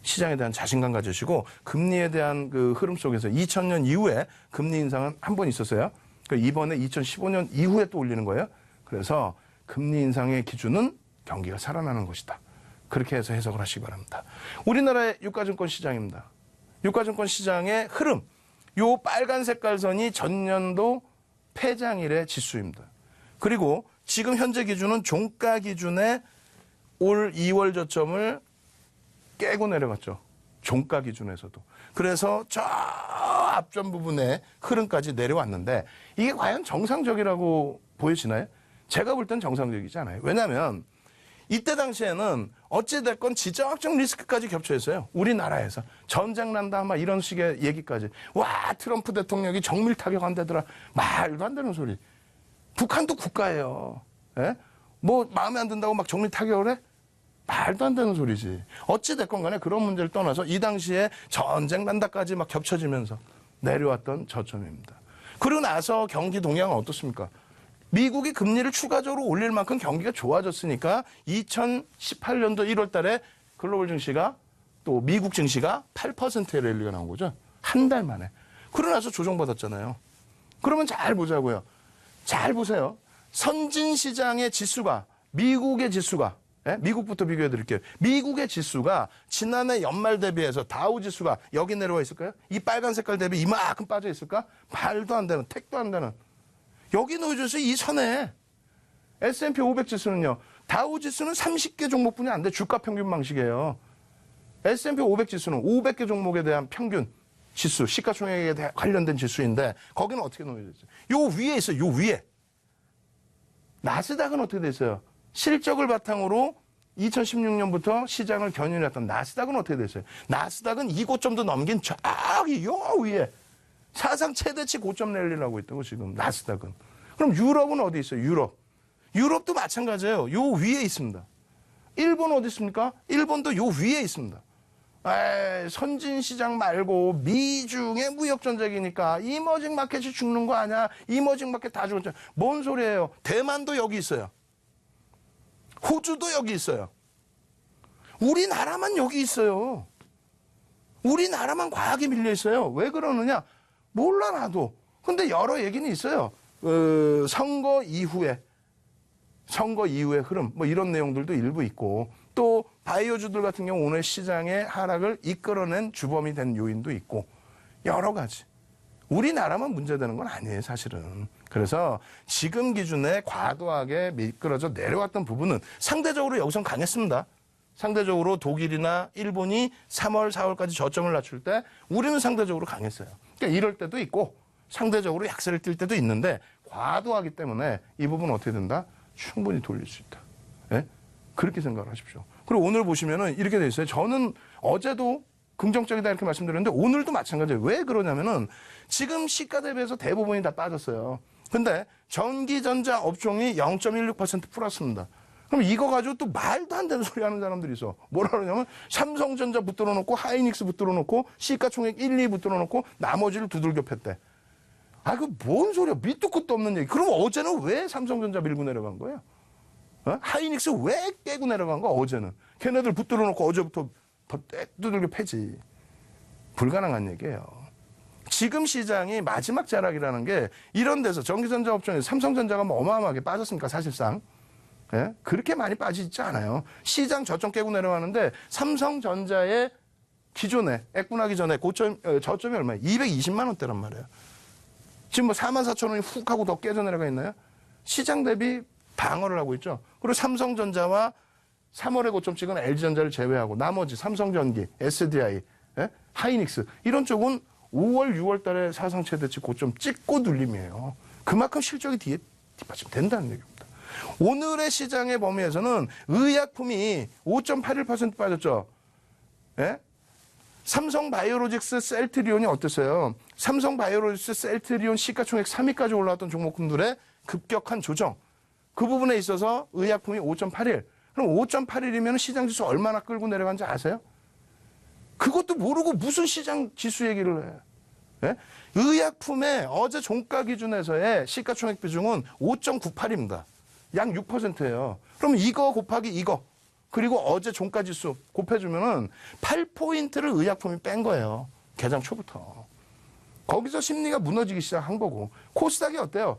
시장에 대한 자신감 가지시고 금리에 대한 그 흐름 속에서 2000년 이후에 금리 인상은 한 번 있었어요. 이번에 2015년 이후에 또 올리는 거예요. 그래서 금리 인상의 기준은 경기가 살아나는 것이다. 그렇게 해서 해석을 하시기 바랍니다. 우리나라의 유가증권 시장입니다. 유가증권 시장의 흐름. 요 빨간 색깔 선이 전년도 폐장일의 지수입니다. 그리고 지금 현재 기준은 종가 기준의 올 2월 저점을 깨고 내려갔죠. 종가 기준에서도. 그래서 저 앞전 부분에 흐름까지 내려왔는데 이게 과연 정상적이라고 보여지나요? 제가 볼 땐 정상적이지 않아요. 왜냐하면 이때 당시에는 어찌됐건 지정학적 리스크까지 겹쳐 있어요. 우리나라에서. 전쟁 난다 막 이런 식의 얘기까지. 와, 트럼프 대통령이 정밀 타격한다더라. 말도 안 되는 소리. 북한도 국가예요. 예? 뭐 마음에 안 든다고 막 정밀 타격을 해? 말도 안 되는 소리지. 어찌됐건 간에 그런 문제를 떠나서 이 당시에 전쟁 난다까지 막 겹쳐지면서 내려왔던 저점입니다. 그러고 나서 경기 동향은 어떻습니까? 미국이 금리를 추가적으로 올릴 만큼 경기가 좋아졌으니까 2018년도 1월 달에 글로벌 증시가 또 미국 증시가 8%의 랠리가 나온 거죠. 한 달 만에. 그러고 나서 조정받았잖아요. 그러면 잘 보자고요. 잘 보세요. 선진 시장의 지수가, 미국의 지수가, 예? 미국부터 비교해 드릴게요. 미국의 지수가 지난해 연말 대비해서 다우 지수가 여기 내려와 있을까요? 이 빨간 색깔 대비 이만큼 빠져 있을까? 말도 안 되는, 택도 안 되는. 여기 놓여져서 이 선에 S&P 500 지수는요. 다우 지수는 30개 종목뿐이 안 돼. 주가 평균 방식이에요. S&P 500 지수는 500개 종목에 대한 평균 지수, 시가총액에 관련된 지수인데 거기는 어떻게 놓여졌어요? 요 위에 있어요. 요 위에. 나스닥은 어떻게 됐어요? 실적을 바탕으로 2016년부터 시장을 견인했던 나스닥은 어떻게 됐어요? 나스닥은 이 고점도 넘긴 저기 요 위에 사상 최대치 고점 랠리라고 있다고 지금 나스닥은. 그럼 유럽은 어디 있어요? 유럽도 마찬가지예요. 요 위에 있습니다. 일본 어디 있습니까? 일본도 요 위에 있습니다. 선진 시장 말고 미중의 무역 전쟁이니까 이머징 마켓이 죽는 거 아니야? 이머징 마켓 다 죽었잖아. 뭔 소리예요? 대만도 여기 있어요. 호주도 여기 있어요. 우리나라만 여기 있어요. 우리나라만 과하게 밀려 있어요. 왜 그러느냐? 몰라 나도. 근데 여러 얘기는 있어요. 선거 이후에 흐름 뭐 이런 내용들도 일부 있고 또 바이오주들 같은 경우 오늘 시장의 하락을 이끌어낸 주범이 된 요인도 있고 여러 가지. 우리나라만 문제되는 건 아니에요, 사실은. 그래서 지금 기준에 과도하게 미끄러져 내려왔던 부분은 상대적으로 여기선 강했습니다. 상대적으로 독일이나 일본이 3월, 4월까지 저점을 낮출 때 우리는 상대적으로 강했어요. 그러니까 이럴 때도 있고 상대적으로 약세를 띨 때도 있는데 과도하기 때문에 이 부분은 어떻게 된다? 충분히 돌릴 수 있다. 예? 그렇게 생각을 하십시오. 그리고 오늘 보시면은 이렇게 돼 있어요. 저는 어제도 긍정적이다 이렇게 말씀드렸는데 오늘도 마찬가지예요. 왜 그러냐면은 지금 시가 대비해서 대부분이 다 빠졌어요. 근데 전기전자 업종이 0.16% 플러스입니다. 그럼 이거 가지고 또 말도 안 되는 소리 하는 사람들이 있어. 뭐라 그러냐면 삼성전자 붙들어 놓고 하이닉스 붙들어 놓고 시가총액 1, 2 붙들어 놓고 나머지를 두들겨 팼대. 아, 그 뭔 소리야. 밑도 끝도 없는 얘기. 그럼 어제는 왜 삼성전자 밀고 내려간 거야? 하이닉스 왜 깨고 내려간 거야, 어제는? 걔네들 붙들어 놓고 어제부터 더 두들겨 패지. 불가능한 얘기예요. 지금 시장이 마지막 자락이라는 게 이런 데서 전기전자 업종에서 삼성전자가 뭐 어마어마하게 빠졌으니까 사실상. 예? 그렇게 많이 빠지지 않아요. 시장 저점 깨고 내려가는데 삼성전자의 기존에 액분하기 전에 저점이 얼마예요? 220만 원대란 말이에요. 지금 뭐 44,000원이 훅 하고 더 깨져 내려가 있나요? 시장 대비 방어를 하고 있죠. 그리고 삼성전자와 3월에 고점 찍은 LG전자를 제외하고 나머지 삼성전기, SDI, 예? 하이닉스 이런 쪽은 5월, 6월 달에 사상 최대치 고점 찍고 눌림이에요. 그만큼 실적이 뒤에 뒷받침 된다는 얘기입니다. 오늘의 시장의 범위에서는 의약품이 5.81% 빠졌죠. 예? 삼성바이오로직스 셀트리온이 어땠어요? 삼성바이오로직스 셀트리온 시가총액 3위까지 올라왔던 종목군들의 급격한 조정. 그 부분에 있어서 의약품이 5.81. 그럼 5.81이면 시장지수 얼마나 끌고 내려간지 아세요? 그것도 모르고 무슨 시장 지수 얘기를 해. 예? 의약품의 어제 종가 기준에서의 시가총액 비중은 5.98입니다. 약 6%예요. 그럼 이거 곱하기 이거 그리고 어제 종가 지수 곱해주면은 8포인트를 의약품이 뺀 거예요. 개장 초부터. 거기서 심리가 무너지기 시작한 거고 코스닥이 어때요?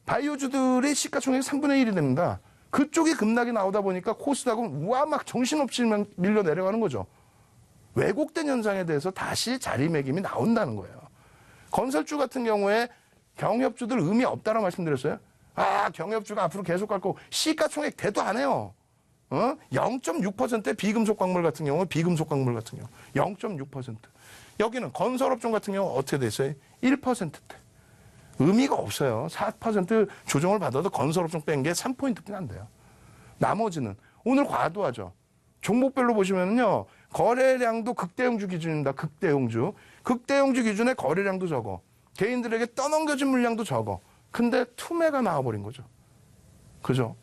바이오주들이 시가총액 3분의 1이 됩니다. 그쪽이 급락이 나오다 보니까 코스닥은 우와 막 정신없이 밀려 내려가는 거죠. 왜곡된 현상에 대해서 다시 자리매김이 나온다는 거예요. 건설주 같은 경우에 경협주들 의미 없다라고 말씀드렸어요. 아, 경협주가 앞으로 계속 갈 거고 시가총액 대도 안 해요. 0.6% 비금속 광물 같은 경우, 0.6%. 여기는 건설업종 같은 경우 어떻게 돼 있어요? 1%대. 의미가 없어요. 4% 조정을 받아도 건설업종 뺀 게 3포인트뿐이 안 돼요. 나머지는 오늘 과도하죠. 종목별로 보시면요. 거래량도 극대형주 기준입니다. 극대형주. 극대형주 기준의 거래량도 적어. 개인들에게 떠넘겨진 물량도 적어. 근데 투매가 나와버린 거죠. 그죠?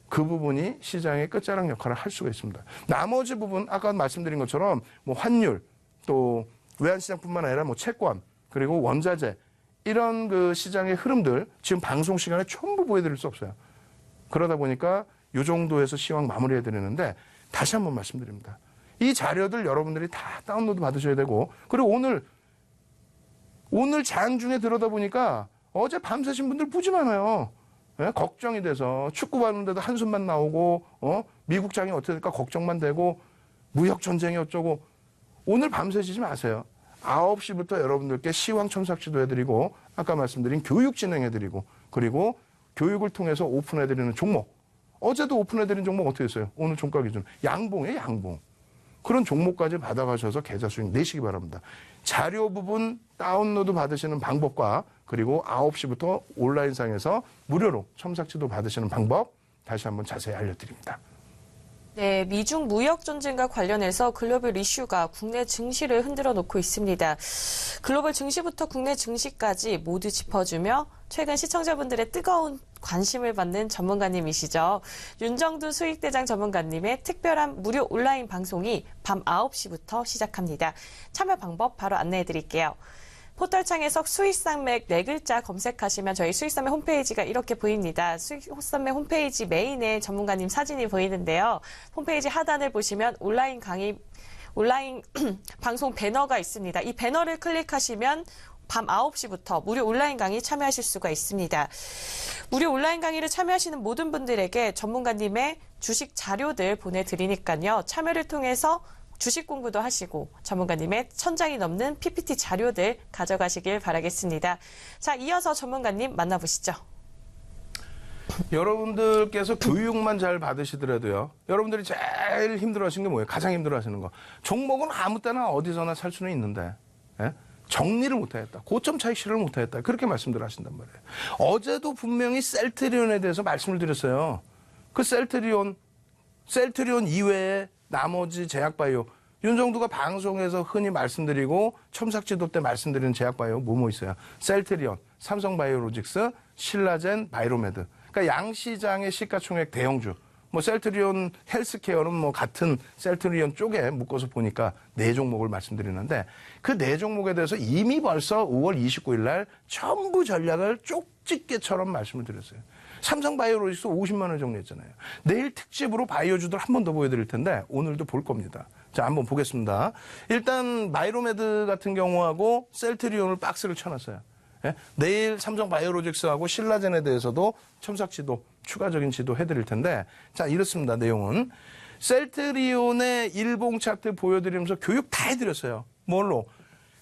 그 부분이 시장의 끝자락 역할을 할 수가 있습니다. 나머지 부분, 아까 말씀드린 것처럼 뭐 환율, 또 외환시장뿐만 아니라 뭐 채권, 그리고 원자재, 이런 그 시장의 흐름들 지금 방송 시간에 전부 보여드릴 수 없어요. 그러다 보니까 이 정도에서 시황 마무리해드리는데 다시 한번 말씀드립니다. 이 자료들 여러분들이 다 다운로드 받으셔야 되고 그리고 오늘 장 중에 들여다보니까 어제 밤새신 분들 뿌지 많아요. 예? 걱정이 돼서 축구 봤는데도 한숨만 나오고 미국 장이 어떻게 될까 걱정만 되고 무역 전쟁이 어쩌고 오늘 밤새시지 마세요. 9시부터 여러분들께 시황 첨삭지도 해드리고 아까 말씀드린 교육 진행해드리고 그리고 교육을 통해서 오픈해드리는 종목 어제도 오픈해드린 종목 어떻게 했어요? 오늘 종가 기준 양봉이에요. 양봉. 그런 종목까지 받아가셔서 계좌 수익 내시기 바랍니다. 자료 부분 다운로드 받으시는 방법과 그리고 9시부터 온라인상에서 무료로 첨삭지도 받으시는 방법 다시 한번 자세히 알려드립니다. 네, 미중 무역 전쟁과 관련해서 글로벌 이슈가 국내 증시를 흔들어 놓고 있습니다. 글로벌 증시부터 국내 증시까지 모두 짚어주며 최근 시청자분들의 뜨거운 관심을 받는 전문가님이시죠. 윤정두 수익대장 전문가님의 특별한 무료 온라인 방송이 밤 9시부터 시작합니다. 참여 방법 바로 안내해 드릴게요. 포털창에서 수익산맥 4글자 검색하시면 저희 수익산맥 홈페이지가 이렇게 보입니다. 수익산맥 홈페이지 메인에 전문가님 사진이 보이는데요. 홈페이지 하단을 보시면 온라인 방송 배너가 있습니다. 이 배너를 클릭하시면 밤 9시부터 무료 온라인 강의 참여하실 수가 있습니다. 무료 온라인 강의를 참여하시는 모든 분들에게 전문가님의 주식 자료들 보내드리니까요. 참여를 통해서 주식 공부도 하시고 전문가님의 1000장이 넘는 PPT 자료들 가져가시길 바라겠습니다. 자, 이어서 전문가님 만나보시죠. 여러분들께서 교육만 잘 받으시더라도요. 여러분들이 제일 힘들어하시는 게 뭐예요? 가장 힘들어하시는 거. 종목은 아무 때나 어디서나 살 수는 있는데 예? 정리를 못하겠다. 고점 차익 실현을 못하겠다. 그렇게 말씀들 하신단 말이에요. 어제도 분명히 셀트리온에 대해서 말씀을 드렸어요. 그 셀트리온 셀트리온 이외에 나머지 제약바이오 윤정두가 방송에서 흔히 말씀드리고 첨삭지도 때 말씀드리는 제약바이오 뭐뭐 있어요? 셀트리온, 삼성바이오로직스, 신라젠, 바이로메드. 그러니까 양시장의 시가총액 대형주. 뭐 셀트리온 헬스케어는 뭐 같은 셀트리온 쪽에 묶어서 보니까 4종목을 말씀드리는데 그 4종목에 대해서 이미 벌써 5월 29일 날 전부 전략을 쪽집게처럼 말씀을 드렸어요. 삼성바이오로직스 50만 원 정리했잖아요. 내일 특집으로 바이오주들 한 번 더 보여드릴 텐데 오늘도 볼 겁니다. 자, 한번 보겠습니다. 일단 바이로메드 같은 경우하고 셀트리온을 박스를 쳐놨어요. 예? 내일 삼성바이오로직스하고 신라젠에 대해서도 첨삭지도 추가적인 지도 해드릴 텐데 자 이렇습니다. 내용은 셀트리온의 일봉 차트 보여드리면서 교육 다 해드렸어요. 뭘로?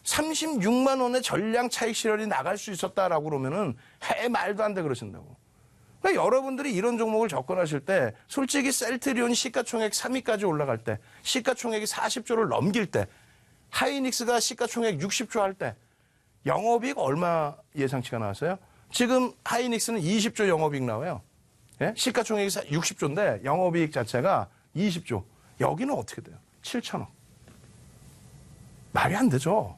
36만 원의 전량 차익 실현이 나갈 수 있었다라고 그러면은 말도 안 돼 그러신다고. 그러니까 여러분들이 이런 종목을 접근하실 때 솔직히 셀트리온이 시가총액 3위까지 올라갈 때 시가총액이 40조를 넘길 때 하이닉스가 시가총액 60조 할 때 영업이익 얼마 예상치가 나왔어요? 지금 하이닉스는 20조 영업이익 나와요. 예? 시가총액이 60조인데 영업이익 자체가 20조. 여기는 어떻게 돼요? 7천억. 말이 안 되죠.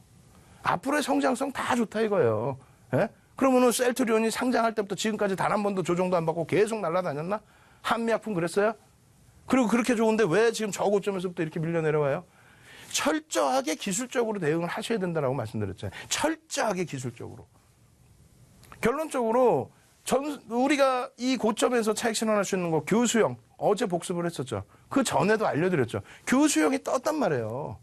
앞으로의 성장성 다 좋다 이거예요. 예? 그러면은 셀트리온이 상장할 때부터 지금까지 단 한 번도 조정도 안 받고 계속 날아다녔나? 한미약품 그랬어요? 그리고 그렇게 좋은데 왜 지금 저고점에서부터 이렇게 밀려 내려와요? 철저하게 기술적으로 대응을 하셔야 된다고 말씀드렸잖아요. 철저하게 기술적으로. 결론적으로 우리가 이 고점에서 차익 실현할 수 있는 거 교수형 어제 복습을 했었죠. 그 전에도 알려드렸죠. 교수형이 떴단 말이에요.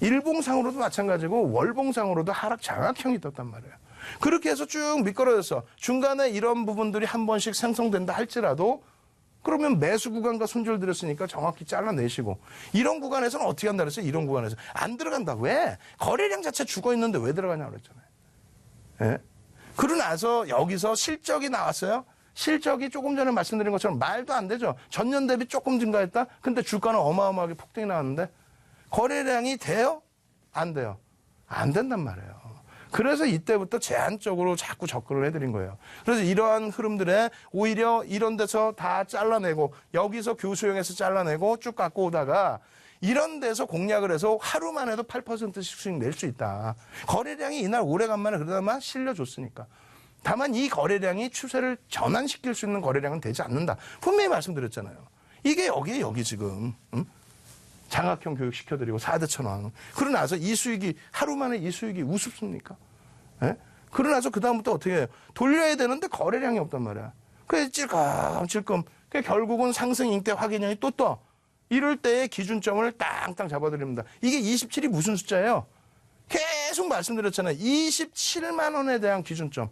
일봉상으로도 마찬가지고 월봉상으로도 하락 장악형이 떴단 말이에요. 그렇게 해서 쭉 미끄러져서 중간에 이런 부분들이 한 번씩 생성된다 할지라도 그러면 매수 구간과 손절 드렸으니까 정확히 잘라내시고 이런 구간에서는 어떻게 한다 그랬어요? 이런 구간에서 안 들어간다. 왜? 거래량 자체 죽어 있는데 왜 들어가냐고 그랬잖아요. 예? 그러고 나서 여기서 실적이 나왔어요. 실적이 조금 전에 말씀드린 것처럼 말도 안 되죠. 전년 대비 조금 증가했다. 근데 주가는 어마어마하게 폭등이 나왔는데 거래량이 돼요? 안 돼요? 안 된단 말이에요. 그래서 이때부터 제한적으로 자꾸 접근을 해드린 거예요. 그래서 이러한 흐름들에 오히려 이런 데서 다 잘라내고 여기서 교수형에서 잘라내고 쭉 갖고 오다가 이런 데서 공략을 해서 하루만 해도 8%씩 수익 낼 수 있다. 거래량이 이날 오래간만에 그러다만 실려줬으니까. 다만 이 거래량이 추세를 전환시킬 수 있는 거래량은 되지 않는다. 분명히 말씀드렸잖아요. 이게 여기에 여기 지금. 장학형 교육 시켜드리고 4대 1,000원. 그러고 나서 이 수익이 하루 만에 이 수익이 우습습니까? 예? 그러고 나서 그다음부터 어떻게 해요? 돌려야 되는데 거래량이 없단 말이야. 그래서 찔끔찔끔. 결국은 상승 인대 확인량이 또 떠. 이럴 때의 기준점을 땅땅 잡아드립니다. 이게 27이 무슨 숫자예요? 계속 말씀드렸잖아요. 27만 원에 대한 기준점.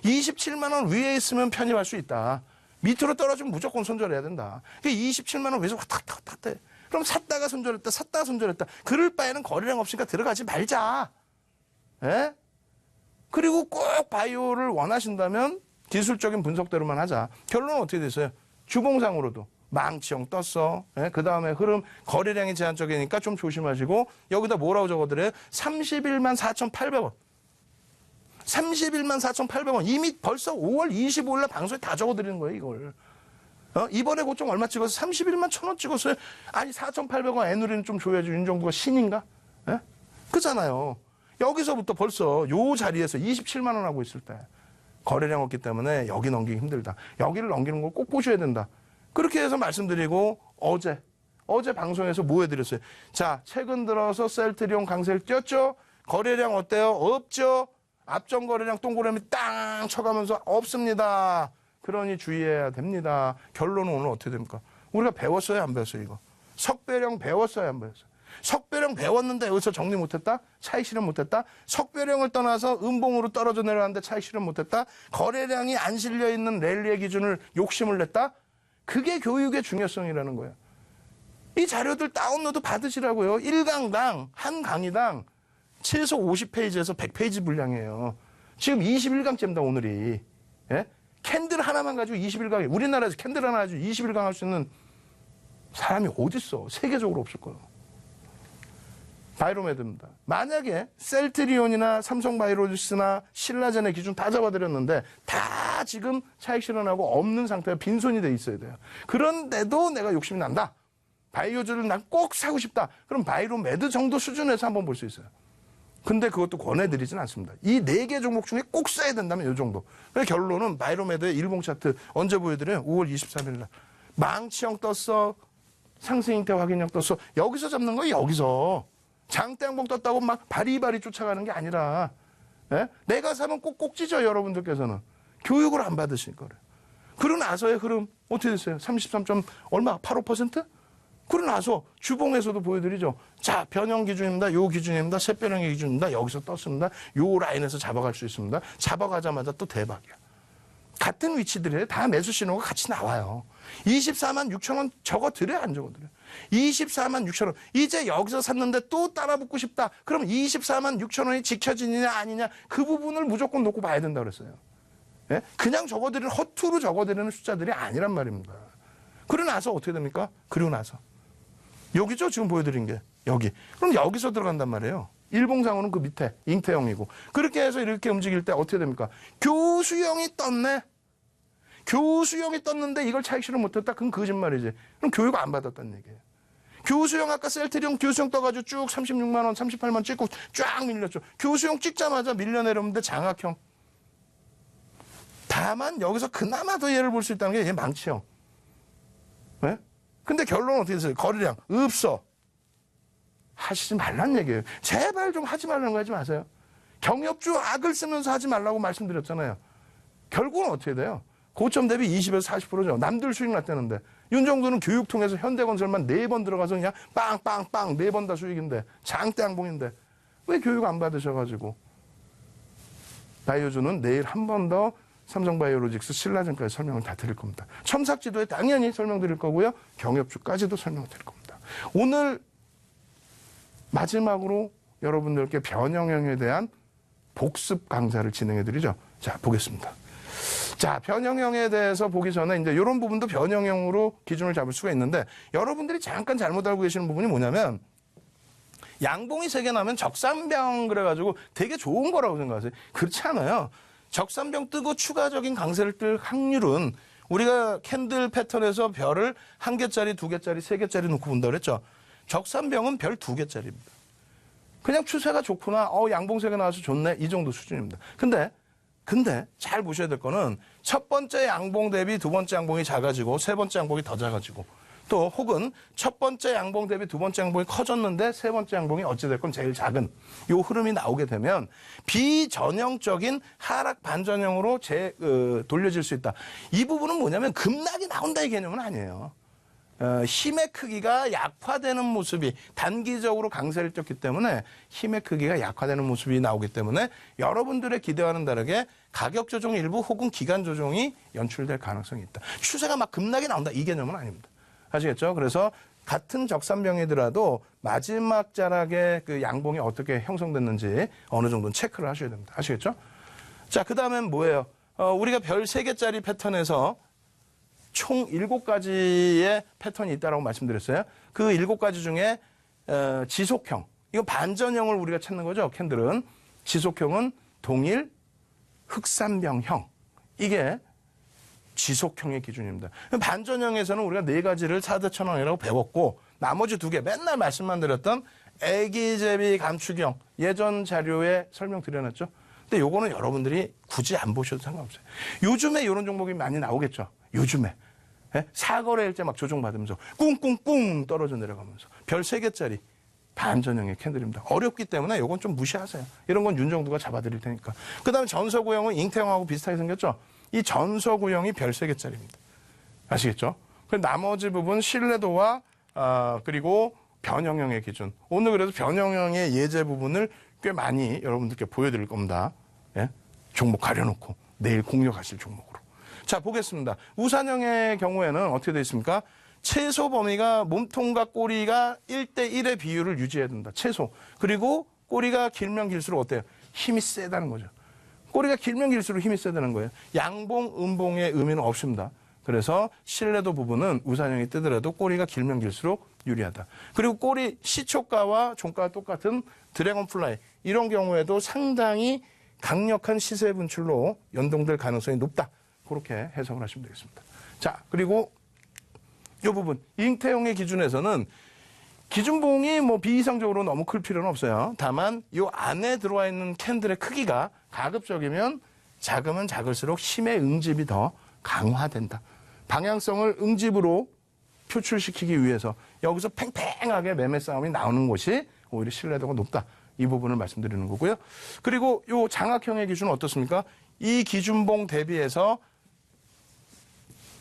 27만 원 위에 있으면 편입할 수 있다. 밑으로 떨어지면 무조건 손절해야 된다. 27만 원 위에서 탁탁탁 돼. 그럼 샀다가 손절했다. 그럴 바에는 거래량 없으니까 들어가지 말자. 예? 그리고 꼭 바이오를 원하신다면 기술적인 분석대로만 하자. 결론은 어떻게 됐어요? 주봉상으로도 망치형 떴어. 예? 그 다음에 흐름 거래량이 제한적이니까 좀 조심하시고 여기다 뭐라고 적어드려요? 31만 4,800원. 31만 4,800원. 이미 벌써 5월 25일 날 방송에 다 적어드리는 거예요, 이걸. 이번에 고점 얼마 찍어서 31만 1,000원 찍었어요. 아니 4,800원 애누리는 좀 줘야지. 윤정부가 신인가? 예? 그잖아요. 여기서부터 벌써 요 자리에서 27만 원 하고 있을 때 거래량 없기 때문에 여기 넘기기 힘들다. 여기를 넘기는 걸 꼭 보셔야 된다. 그렇게 해서 말씀드리고 어제 방송에서 뭐 해드렸어요? 자, 최근 들어서 셀트리온 강세를 띄었죠? 거래량 어때요? 없죠? 앞전 거래량 동그라미 땅 쳐가면서 없습니다. 그러니 주의해야 됩니다. 결론은 오늘 어떻게 됩니까? 우리가 배웠어요? 안 배웠어요? 이거. 석배령 배웠어요? 안 배웠어요? 석배령 배웠는데 여기서 정리 못했다? 차익 실현 못했다? 석배령을 떠나서 음봉으로 떨어져 내려왔는데 차익 실현 못했다? 거래량이 안 실려있는 랠리의 기준을 욕심을 냈다? 그게 교육의 중요성이라는 거예요. 이 자료들 다운로드 받으시라고요. 1강당, 한 강의당 최소 50페이지에서 100페이지 분량이에요. 지금 21강째입니다, 오늘이. 예? 캔들 하나만 가지고 21강, 우리나라에서 캔들 하나 가지고 21강 할 수 있는 사람이 어딨어. 세계적으로 없을 거예요. 바이로메드입니다. 만약에 셀트리온이나 삼성바이오로직스나 신라젠의 기준 다 잡아드렸는데 다 다 지금 차익 실현하고 없는 상태가 빈손이 돼 있어야 돼요. 그런데도 내가 욕심이 난다. 바이오주를 난 꼭 사고 싶다. 그럼 바이로메드 정도 수준에서 한번 볼 수 있어요. 근데 그것도 권해드리진 않습니다. 이 4개 종목 중에 꼭 써야 된다면 이 정도. 그래서 결론은 바이로메드의 일봉 차트 언제 보여드려요? 5월 23일 날. 망치형 떴어. 상승 형태 확인형 떴어. 여기서 잡는 거예요. 여기서. 장대양봉 떴다고 막 바리바리 쫓아가는 게 아니라, 예? 내가 사면 꼭꼭 찢어요. 여러분들께서는. 교육을 안 받으신 거래요. 그러고 나서의 흐름 어떻게 됐어요? 33. 얼마? 85%? 그러고 나서 주봉에서도 보여드리죠. 자, 변형 기준입니다. 요 기준입니다. 셋변형의 기준입니다. 여기서 떴습니다. 요 라인에서 잡아갈 수 있습니다. 잡아가자마자 또 대박이야. 같은 위치들에 다 매수 신호가 같이 나와요. 24만 6천 원 적어드려요, 안 적어드려요? 24만 6천 원. 이제 여기서 샀는데 또 따라붙고 싶다. 그럼 24만 6천 원이 지켜지느냐 아니냐 그 부분을 무조건 놓고 봐야 된다고 그랬어요. 예? 그냥 적어드리는 허투루 적어드리는 숫자들이 아니란 말입니다. 그러고 나서 어떻게 됩니까? 그리고 나서. 여기죠? 지금 보여드린 게. 여기. 그럼 여기서 들어간단 말이에요. 일봉상으로는 그 밑에 잉태형이고. 그렇게 해서 이렇게 움직일 때 어떻게 됩니까? 교수형이 떴네. 교수형이 떴는데 이걸 차익 실현 못했다? 그건 거짓말이지. 그럼 교육 안 받았다는 얘기예요. 교수형 아까 셀트리온 교수형 떠가지고 쭉 36만 원, 38만 원 찍고 쫙 밀렸죠. 교수형 찍자마자 밀려 내려오는데 장학형. 다만 여기서 그나마 더 예를 볼 수 있다는 게 얘 망치형. 네? 근데 결론은 어떻게 됐어요? 거래량 없어. 하시지 말란 얘기예요. 제발 좀 하지 말라는 거 하지 마세요. 경협주 악을 쓰면서 하지 말라고 말씀드렸잖아요. 결국은 어떻게 돼요? 고점 대비 20에서 40%죠. 남들 수익 났다는데. 윤정도는 교육 통해서 현대건설만 4번 들어가서 그냥 빵빵빵 4번 다 수익인데 장대양봉인데 왜 교육 안 받으셔가지고. 바이오주는 내일 한 번 더 삼성바이오로직스 신라젠까지 설명을 다 드릴 겁니다. 첨삭지도에 당연히 설명드릴 거고요. 경협주까지도 설명을 드릴 겁니다. 오늘 마지막으로 여러분들께 변형형에 대한 복습 강좌를 진행해드리죠. 자, 보겠습니다. 자, 변형형에 대해서 보기 전에 이제 이런 부분도 변형형으로 기준을 잡을 수가 있는데 여러분들이 잠깐 잘못 알고 계시는 부분이 뭐냐면 양봉이 3개 나면 적산병 그래가지고 되게 좋은 거라고 생각하세요. 그렇지 않아요. 적산병 뜨고 추가적인 강세를 뜰 확률은 우리가 캔들 패턴에서 별을 1개짜리, 2개짜리, 3개짜리 놓고 본다고 그랬죠. 적산병은 별 2개짜리입니다. 그냥 추세가 좋구나. 양봉 3개 나와서 좋네. 이 정도 수준입니다. 근데 잘 보셔야 될 거는 첫 번째 양봉 대비 두 번째 양봉이 작아지고 세 번째 양봉이 더 작아지고 또 혹은 첫 번째 양봉 대비 두 번째 양봉이 커졌는데 세 번째 양봉이 어찌됐건 제일 작은 요 흐름이 나오게 되면 비전형적인 하락 반전형으로 돌려질 수 있다. 이 부분은 뭐냐면 급락이 나온다 이 개념은 아니에요. 힘의 크기가 약화되는 모습이 단기적으로 강세를 떴기 때문에 힘의 크기가 약화되는 모습이 나오기 때문에 여러분들의 기대와는 다르게 가격 조정 일부 혹은 기간 조정이 연출될 가능성이 있다. 추세가 막 급락이 나온다 이 개념은 아닙니다. 아시겠죠? 그래서 같은 적산병이더라도 마지막 자락의 그 양봉이 어떻게 형성됐는지 어느 정도는 체크를 하셔야 됩니다. 아시겠죠? 자, 그 다음엔 뭐예요? 우리가 별 3개짜리 패턴에서 총 7가지의 패턴이 있다라고 말씀드렸어요. 그 7가지 중에 지속형, 이거 반전형을 우리가 찾는 거죠. 캔들은 지속형은 동일 흑산병형, 이게 지속형의 기준입니다. 반전형에서는 우리가 4가지를 4대 천왕이라고 배웠고 나머지 2개 맨날 말씀만 드렸던 애기제비 감축형 예전 자료에 설명드려놨죠. 근데 요거는 여러분들이 굳이 안 보셔도 상관없어요. 요즘에 이런 종목이 많이 나오겠죠. 요즘에. 사거래일제 막 조정받으면서 꿍꿍꿍 떨어져 내려가면서 별 3개짜리 반전형의 캔들입니다. 어렵기 때문에 이건 좀 무시하세요. 이런 건 윤정두가 잡아드릴 테니까. 그 다음에 전서구형은 잉태형하고 비슷하게 생겼죠. 이 전서구형이 별 3개짜리입니다. 아시겠죠? 나머지 부분 신뢰도와 그리고 변형형의 기준. 오늘 그래서 변형형의 예제 부분을 꽤 많이 여러분들께 보여드릴 겁니다. 예? 종목 가려놓고 내일 공략하실 종목으로. 자, 보겠습니다. 우산형의 경우에는 어떻게 되어 있습니까? 최소 범위가 몸통과 꼬리가 1대1의 비율을 유지해야 된다. 최소. 그리고 꼬리가 길면 길수록 어때요? 힘이 세다는 거죠. 꼬리가 길면 길수록 힘이 세다는 거예요. 양봉, 음봉의 의미는 없습니다. 그래서 신뢰도 부분은 우산형이 뜨더라도 꼬리가 길면 길수록 유리하다. 그리고 꼬리 시초가와 종가가 똑같은 드래곤플라이 이런 경우에도 상당히 강력한 시세 분출로 연동될 가능성이 높다. 그렇게 해석을 하시면 되겠습니다. 자, 그리고 이 부분 잉태형의 기준에서는 기준봉이 뭐 비이상적으로 너무 클 필요는 없어요. 다만 이 안에 들어와 있는 캔들의 크기가 가급적이면 작으면 작을수록 힘의 응집이 더 강화된다. 방향성을 응집으로 표출시키기 위해서 여기서 팽팽하게 매매 싸움이 나오는 곳이 오히려 신뢰도가 높다. 이 부분을 말씀드리는 거고요. 그리고 이 장악형의 기준은 어떻습니까? 이 기준봉 대비해서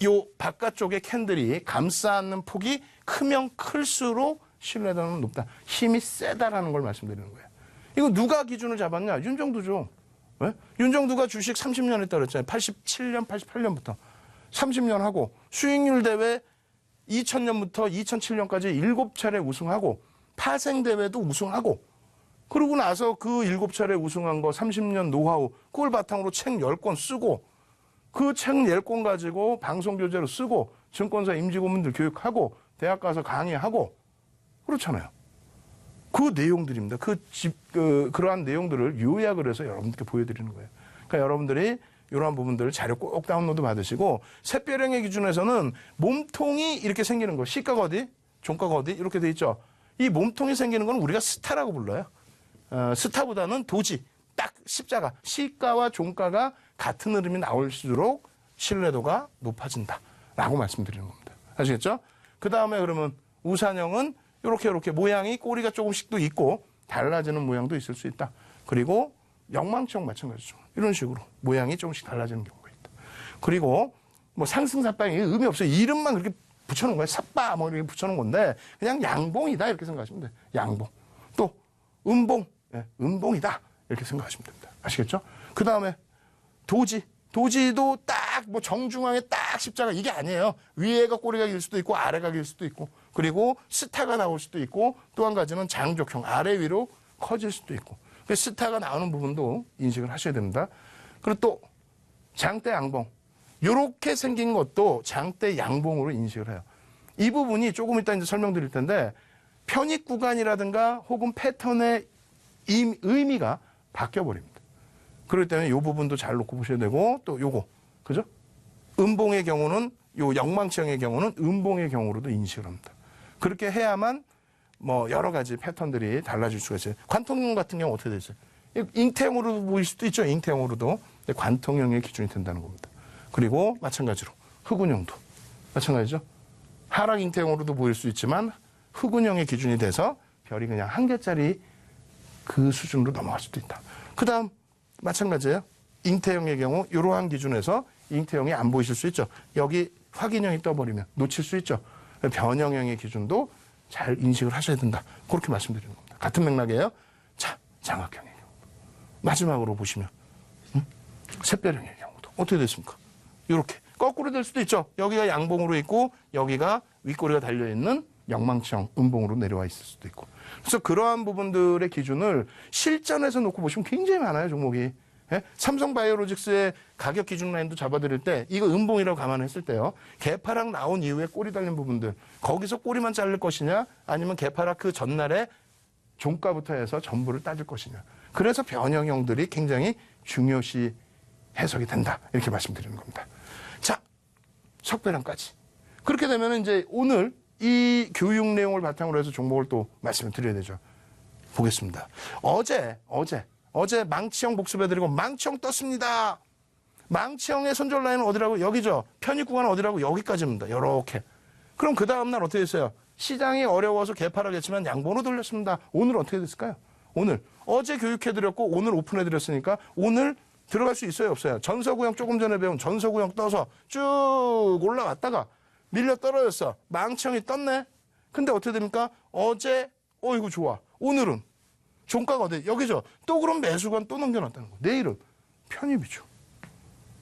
이 바깥쪽의 캔들이 감싸 안는 폭이 크면 클수록 신뢰도는 높다. 힘이 세다라는 걸 말씀드리는 거예요. 이거 누가 기준을 잡았냐? 윤정두죠. 왜? 윤정두가 주식 30년 했다고 그랬잖아요. 87년, 88년부터. 30년 하고 수익률 대회 2000년부터 2007년까지 7차례 우승하고 파생대회도 우승하고 그러고 나서 그 7차례 우승한 거 30년 노하우 그걸 바탕으로 책 10권 쓰고 그 책 10권 가지고 방송교재로 쓰고 증권사 임직원분들 교육하고 대학 가서 강의하고 그렇잖아요. 그 내용들입니다. 그러한 내용들을 요약을 해서 여러분들께 보여드리는 거예요. 그러니까 여러분들이 이러한 부분들을 자료 꼭 다운로드 받으시고 샛별형의 기준에서는 몸통이 이렇게 생기는 거 시가가 어디? 종가가 어디? 이렇게 돼 있죠. 이 몸통이 생기는 건 우리가 스타라고 불러요. 스타보다는 도지, 딱 십자가, 시가와 종가가 같은 흐름이 나올수록 신뢰도가 높아진다라고 말씀드리는 겁니다. 아시겠죠? 그 다음에 그러면 우산형은 이렇게 모양이 꼬리가 조금씩도 있고 달라지는 모양도 있을 수 있다. 그리고 영망청 마찬가지죠. 이런 식으로 모양이 조금씩 달라지는 경우가 있다. 그리고 뭐 상승사빵이 의미 없어요. 이름만 그렇게 붙여놓은 거예요. 삿바 뭐 이렇게 붙여놓은 건데 그냥 양봉이다 이렇게 생각하시면 돼요. 양봉. 또 음봉, 음봉이다 이렇게 생각하시면 됩니다. 아시겠죠? 그 다음에 도지도 딱 뭐 정중앙에 딱 십자가 이게 아니에요. 위에가 꼬리가 길 수도 있고 아래가 길 수도 있고 그리고 스타가 나올 수도 있고 또 한 가지는 장족형 아래 위로 커질 수도 있고 스타가 나오는 부분도 인식을 하셔야 됩니다. 그리고 또 장대 양봉 이렇게 생긴 것도 장대 양봉으로 인식을 해요. 이 부분이 조금 이따 이제 설명드릴 텐데 편입 구간이라든가 혹은 패턴의 의미가 바뀌어 버립니다. 그렇기 때문에 이 부분도 잘 놓고 보셔야 되고 또 요거 그죠? 음봉의 경우는 요 영망치형의 경우는 음봉의 경우로도 인식을 합니다. 그렇게 해야만 뭐 여러 가지 패턴들이 달라질 수가 있어요. 관통형 같은 경우 어떻게 되죠? 잉태형으로 보일 수도 있죠. 잉태형으로도 관통형의 기준이 된다는 겁니다. 그리고 마찬가지로 흑운형도 마찬가지죠. 하락 잉태형으로도 보일 수 있지만 흑운형의 기준이 돼서 별이 그냥 한 개짜리 그 수준으로 넘어갈 수도 있다. 그 다음 마찬가지예요. 잉태형의 경우 이러한 기준에서 잉태형이 안 보이실 수 있죠. 여기 확인형이 떠버리면 놓칠 수 있죠. 변형형의 기준도 잘 인식을 하셔야 된다. 그렇게 말씀드리는 겁니다. 같은 맥락이에요. 자, 장악형의 경우. 마지막으로 보시면 샛별형의 경우도 어떻게 됐습니까? 이렇게 거꾸로 될 수도 있죠. 여기가 양봉으로 있고 여기가 윗꼬리가 달려있는 영망치형 음봉으로 내려와 있을 수도 있고. 그래서 그러한 부분들의 기준을 실전에서 놓고 보시면 굉장히 많아요. 종목이. 예? 삼성바이오로직스의 가격 기준 라인도 잡아드릴 때 이거 음봉이라고 감안했을 때요. 개파락 나온 이후에 꼬리 달린 부분들 거기서 꼬리만 자를 것이냐 아니면 개파락 그 전날에 종가부터 해서 전부를 따질 것이냐. 그래서 변형형들이 굉장히 중요시 해석이 된다. 이렇게 말씀드리는 겁니다. 자, 석배량까지. 그렇게 되면 이제 오늘 이 교육 내용을 바탕으로 해서 종목을 또 말씀을 드려야 되죠. 보겠습니다. 어제 망치형 복습해드리고 망치형 떴습니다. 망치형의 손절 라인은 어디라고? 여기죠. 편입 구간은 어디라고? 여기까지입니다. 이렇게. 그럼 그 다음날 어떻게 됐어요? 시장이 어려워서 개파라겠지만 양봉으로 돌렸습니다. 오늘 어떻게 됐을까요? 오늘 어제 교육해드렸고 오늘 오픈해드렸으니까 오늘 들어갈 수 있어요 없어요? 전서구형 조금 전에 배운 전서구형 떠서 쭉 올라갔다가 밀려 떨어졌어. 망치형이 떴네. 근데 어떻게 됩니까? 어제 이거 좋아. 오늘은 종가가 어디? 여기죠. 또 그럼 매수관 또 넘겨놨다는 거. 내일은 편입이죠.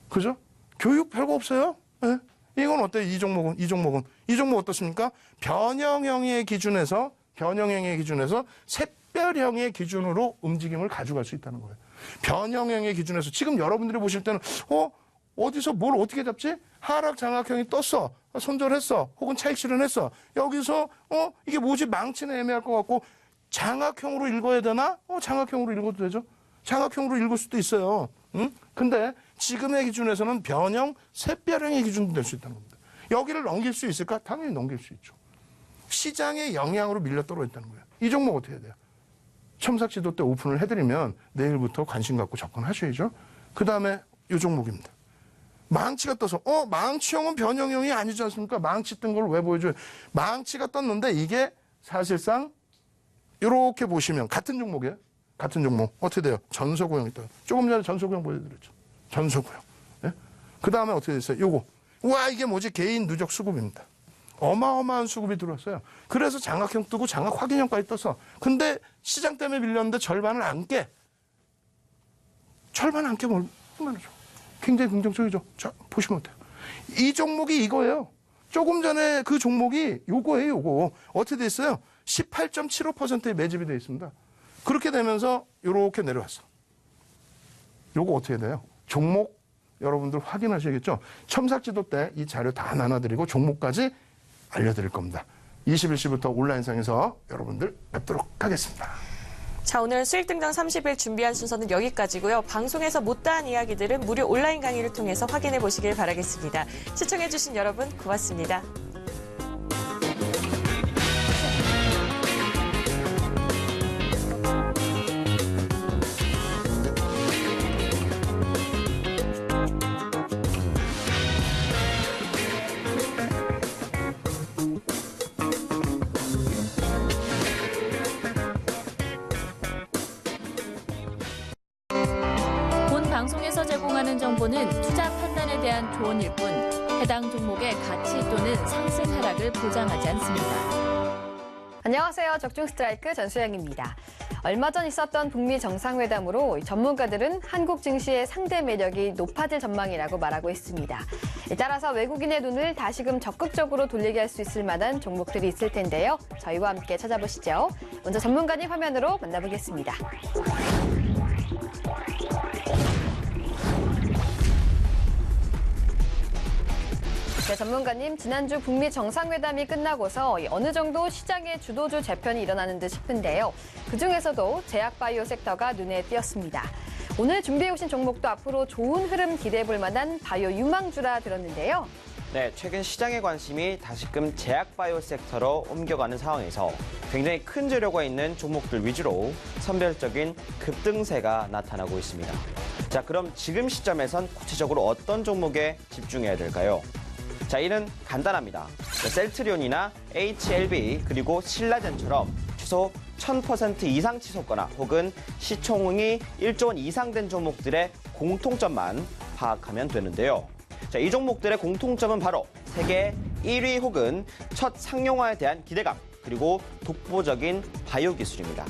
그죠? 교육 별거 없어요. 네? 이건 어때요? 이 종목 어떻습니까? 변형형의 기준에서 샛별형의 기준으로 움직임을 가져갈 수 있다는 거예요. 변형형의 기준에서 지금 여러분들이 보실 때는 어디서 뭘 어떻게 잡지? 하락 장악형이 떴어. 손절했어. 혹은 차익 실현했어. 여기서 이게 뭐지? 망치는 애매할 것 같고 장악형으로 읽어야 되나? 장악형으로 읽어도 되죠. 장악형으로 읽을 수도 있어요. 근데 지금의 기준에서는 변형, 샛별형의 기준도 될 수 있다는 겁니다. 여기를 넘길 수 있을까? 당연히 넘길 수 있죠. 시장의 영향으로 밀려 떨어졌다는 거예요. 이 종목 어떻게 해야 돼요? 첨삭지도 때 오픈을 해드리면 내일부터 관심 갖고 접근하셔야죠. 그 다음에 이 종목입니다. 망치가 떠서 망치형은 변형형이 아니지 않습니까? 망치 뜬 걸 왜 보여줘요? 망치가 떴는데 이게 사실상 이렇게 보시면 같은 종목이에요. 같은 종목 어떻게 돼요? 전서구형 있다. 조금 전에 전서구형 보여드렸죠. 전서구형. 예? 그 다음에 어떻게 됐어요? 요거. 우와 이게 뭐지? 개인 누적 수급입니다. 어마어마한 수급이 들어왔어요. 그래서 장악형 뜨고 장악 확인형까지 떴어. 근데 시장 때문에 밀렸는데 절반을 안 깨. 절반 안 깨면 얼마나 좋아. 굉장히 긍정적이죠. 자, 보시면 어때요? 이 종목이 이거예요. 조금 전에 그 종목이 요거예요, 요거. 어떻게 돼 있어요? 18.75%의 매집이 돼 있습니다. 그렇게 되면서 요렇게 내려왔어. 요거 어떻게 돼요? 종목 여러분들 확인하셔야겠죠? 첨삭지도 때 이 자료 다 나눠드리고 종목까지 알려드릴 겁니다. 21시부터 온라인상에서 여러분들 뵙도록 하겠습니다. 자, 오늘 수익 등장 30일 준비한 순서는 여기까지고요. 방송에서 못다한 이야기들은 무료 온라인 강의를 통해서 확인해 보시길 바라겠습니다. 시청해주신 여러분 고맙습니다. 방송에서 제공하는 정보는 투자 판단에 대한 조언일 뿐 해당 종목의 가치 또는 상승 하락을 보장하지 않습니다. 안녕하세요. 적중 스트라이크 전수영입니다. 얼마 전 있었던 북미 정상회담으로 전문가들은 한국 증시의 상대 매력이 높아질 전망이라고 말하고 있습니다. 따라서 외국인의 눈을 다시금 적극적으로 돌리게 할 수 있을 만한 종목들이 있을 텐데요. 저희와 함께 찾아보시죠. 먼저 전문가님 화면으로 만나보겠습니다. 네, 전문가님, 지난주 북미 정상회담이 끝나고서 어느 정도 시장의 주도주 재편이 일어나는 듯 싶은데요. 그중에서도 제약바이오 섹터가 눈에 띄었습니다. 오늘 준비해 오신 종목도 앞으로 좋은 흐름 기대해 볼 만한 바이오 유망주라 들었는데요. 네, 최근 시장의 관심이 다시금 제약바이오 섹터로 옮겨가는 상황에서 굉장히 큰 재료가 있는 종목들 위주로 선별적인 급등세가 나타나고 있습니다. 자, 그럼 지금 시점에선 구체적으로 어떤 종목에 집중해야 될까요? 자, 이는 간단합니다. 셀트리온이나 HLB 그리고 신라젠처럼 최소 1000% 이상 치솟거나 혹은 시총이 1조 원 이상 된 종목들의 공통점만 파악하면 되는데요. 자, 이 종목들의 공통점은 바로 세계 1위 혹은 첫 상용화에 대한 기대감 그리고 독보적인 바이오 기술입니다.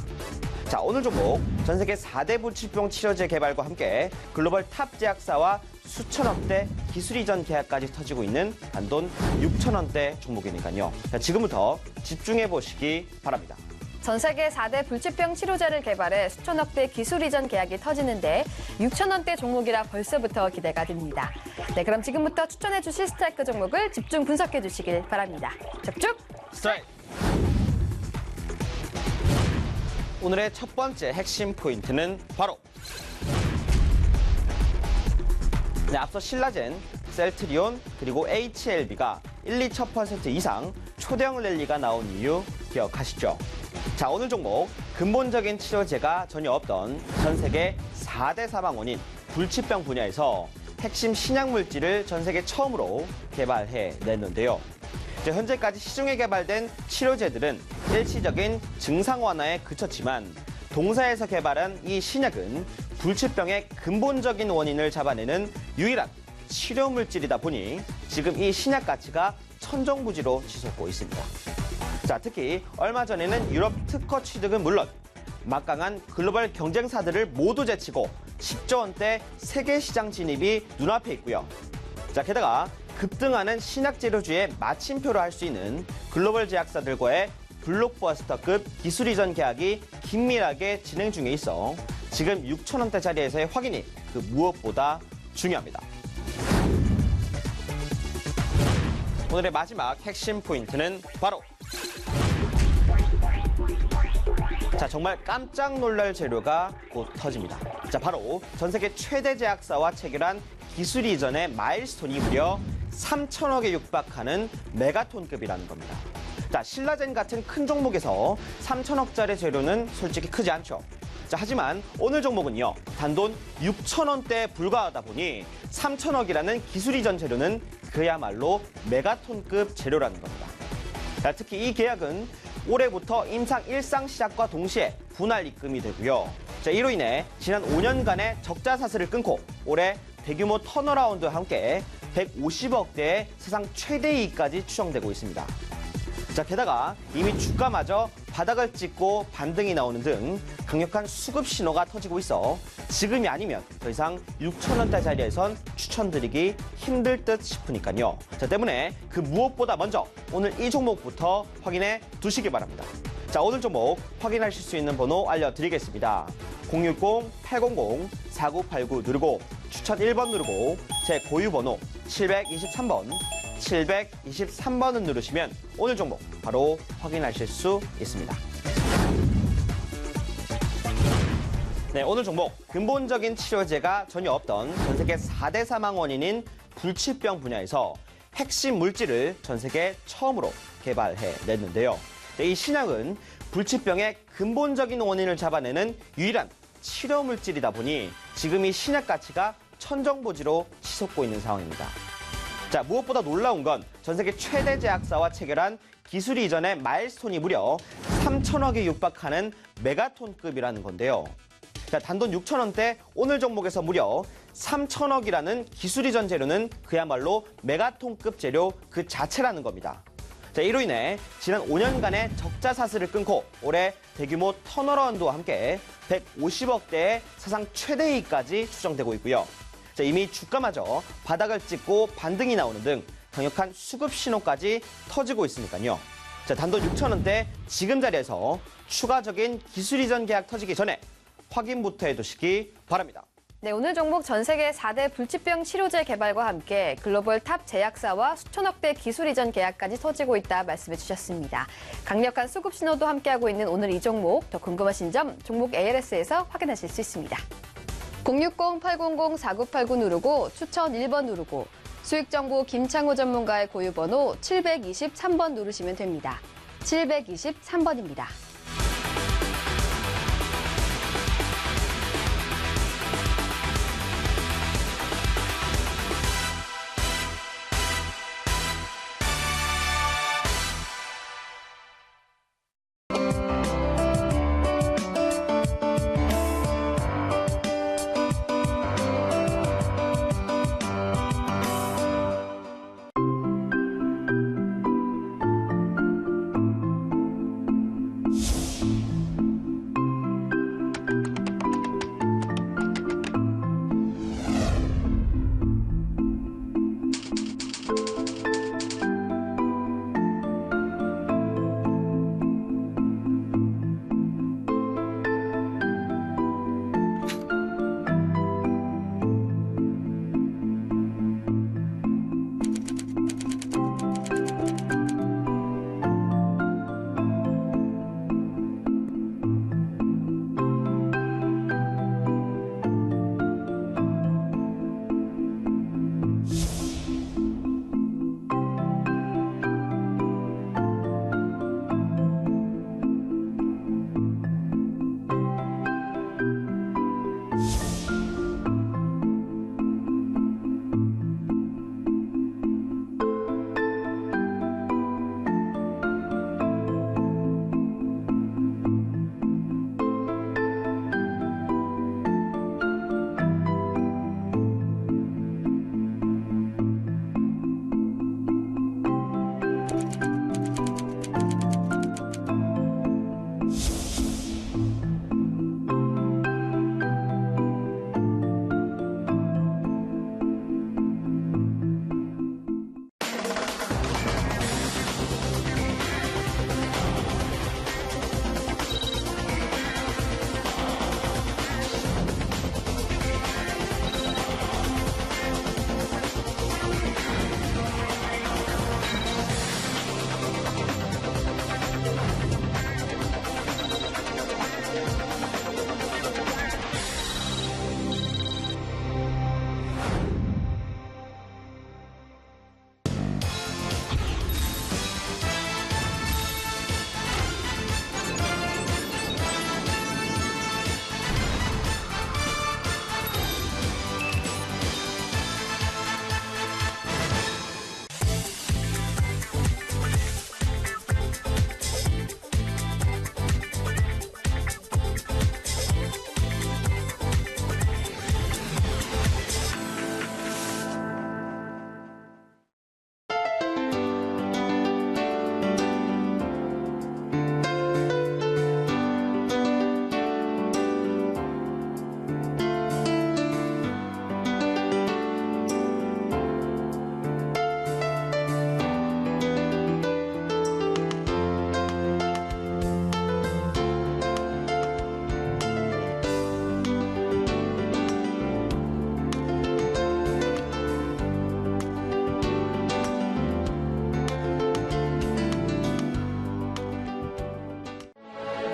자, 오늘 종목 전 세계 4대 불치병 치료제 개발과 함께 글로벌 탑 제약사와 수천억대 기술 이전 계약까지 터지고 있는 단돈 6천원대 종목이니까요. 자, 지금부터 집중해 보시기 바랍니다. 전 세계 4대 불치병 치료제를 개발해 수천억대 기술 이전 계약이 터지는데 6천원대 종목이라 벌써부터 기대가 됩니다. 네, 그럼 지금부터 추천해 주실 스트라이크 종목을 집중 분석해 주시길 바랍니다. 적중 스트라이크! 오늘의 첫 번째 핵심 포인트는 바로 앞서 신라젠, 셀트리온, 그리고 HLB가 1~2% 이상 초대형 랠리가 나온 이유 기억하시죠? 자, 오늘 종목 근본적인 치료제가 전혀 없던 전 세계 4대 사망 원인 불치병 분야에서 핵심 신약 물질을 전 세계 처음으로 개발해냈는데요. 현재까지 시중에 개발된 치료제들은 일시적인 증상 완화에 그쳤지만 동사에서 개발한 이 신약은 불치병의 근본적인 원인을 잡아내는 유일한 치료 물질이다 보니 지금 이 신약 가치가 천정부지로 치솟고 있습니다. 자, 특히 얼마 전에는 유럽 특허 취득은 물론 막강한 글로벌 경쟁사들을 모두 제치고 10조 원대 세계 시장 진입이 눈앞에 있고요. 자, 게다가 급등하는 신약 재료주의 마침표로 할 수 있는 글로벌 제약사들과의 블록버스터급 기술 이전 계약이 긴밀하게 진행 중에 있어 지금 6천원대짜리에서의 확인이 그 무엇보다 중요합니다. 오늘의 마지막 핵심 포인트는 바로 자, 정말 깜짝 놀랄 재료가 곧 터집니다. 자, 바로 전 세계 최대 제약사와 체결한 기술 이전의 마일스톤이 무려 3천억에 육박하는 메가톤급이라는 겁니다. 자, 신라젠 같은 큰 종목에서 3천억짜리 재료는 솔직히 크지 않죠. 자, 하지만 오늘 종목은요, 단돈 6천원대에 불과하다 보니 3천억이라는 기술 이전 재료는 그야말로 메가톤급 재료라는 겁니다. 자, 특히 이 계약은 올해부터 임상 1상 시작과 동시에 분할 입금이 되고요. 자, 이로 인해 지난 5년간의 적자 사슬을 끊고 올해 대규모 턴어라운드와 함께 150억대의 세상 최대 이익까지 추정되고 있습니다. 자, 게다가 이미 주가마저 바닥을 찍고 반등이 나오는 등 강력한 수급 신호가 터지고 있어 지금이 아니면 더 이상 6천원대 자리에선 추천드리기 힘들 듯 싶으니까요. 자, 때문에 그 무엇보다 먼저 오늘 이 종목부터 확인해 두시기 바랍니다. 자, 오늘 종목 확인하실 수 있는 번호 알려드리겠습니다. 060-800-4989 누르고 추천 1번 누르고 제 고유 번호 723번 723번을 누르시면 오늘 종목 바로 확인하실 수 있습니다. 네, 오늘 종목 근본적인 치료제가 전혀 없던 전 세계 4대 사망 원인인 불치병 분야에서 핵심 물질을 전 세계 처음으로 개발해냈는데요. 네, 이 신약은 불치병의 근본적인 원인을 잡아내는 유일한 치료 물질이다 보니 지금 이 신약 가치가 천정부지로 치솟고 있는 상황입니다. 자, 무엇보다 놀라운 건 전 세계 최대 제약사와 체결한 기술 이전의 마일스톤이 무려 3천억에 육박하는 메가톤급이라는 건데요. 자, 단돈 6천원대 오늘 종목에서 무려 3천억이라는 기술 이전 재료는 그야말로 메가톤급 재료 그 자체라는 겁니다. 자, 이로 인해 지난 5년간의 적자 사슬을 끊고 올해 대규모 턴어라운드와 함께 150억대의 사상 최대 이익까지 추정되고 있고요. 자, 이미 주가마저 바닥을 찍고 반등이 나오는 등 강력한 수급 신호까지 터지고 있으니까요. 자, 단돈 6천원대 지금 자리에서 추가적인 기술 이전 계약 터지기 전에 확인부터 해두시기 바랍니다. 네, 오늘 종목 전 세계 4대 불치병 치료제 개발과 함께 글로벌 탑 제약사와 수천억대 기술 이전 계약까지 터지고 있다 말씀해 주셨습니다. 강력한 수급 신호도 함께하고 있는 오늘 이 종목, 더 궁금하신 점 종목 ALS에서 확인하실 수 있습니다. 060-800-4989 누르고 추천 1번 누르고 수익정보 김창호 전문가의 고유번호 723번 누르시면 됩니다. 723번입니다.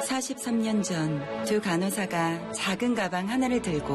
43년 전 두 간호사가 작은 가방 하나를 들고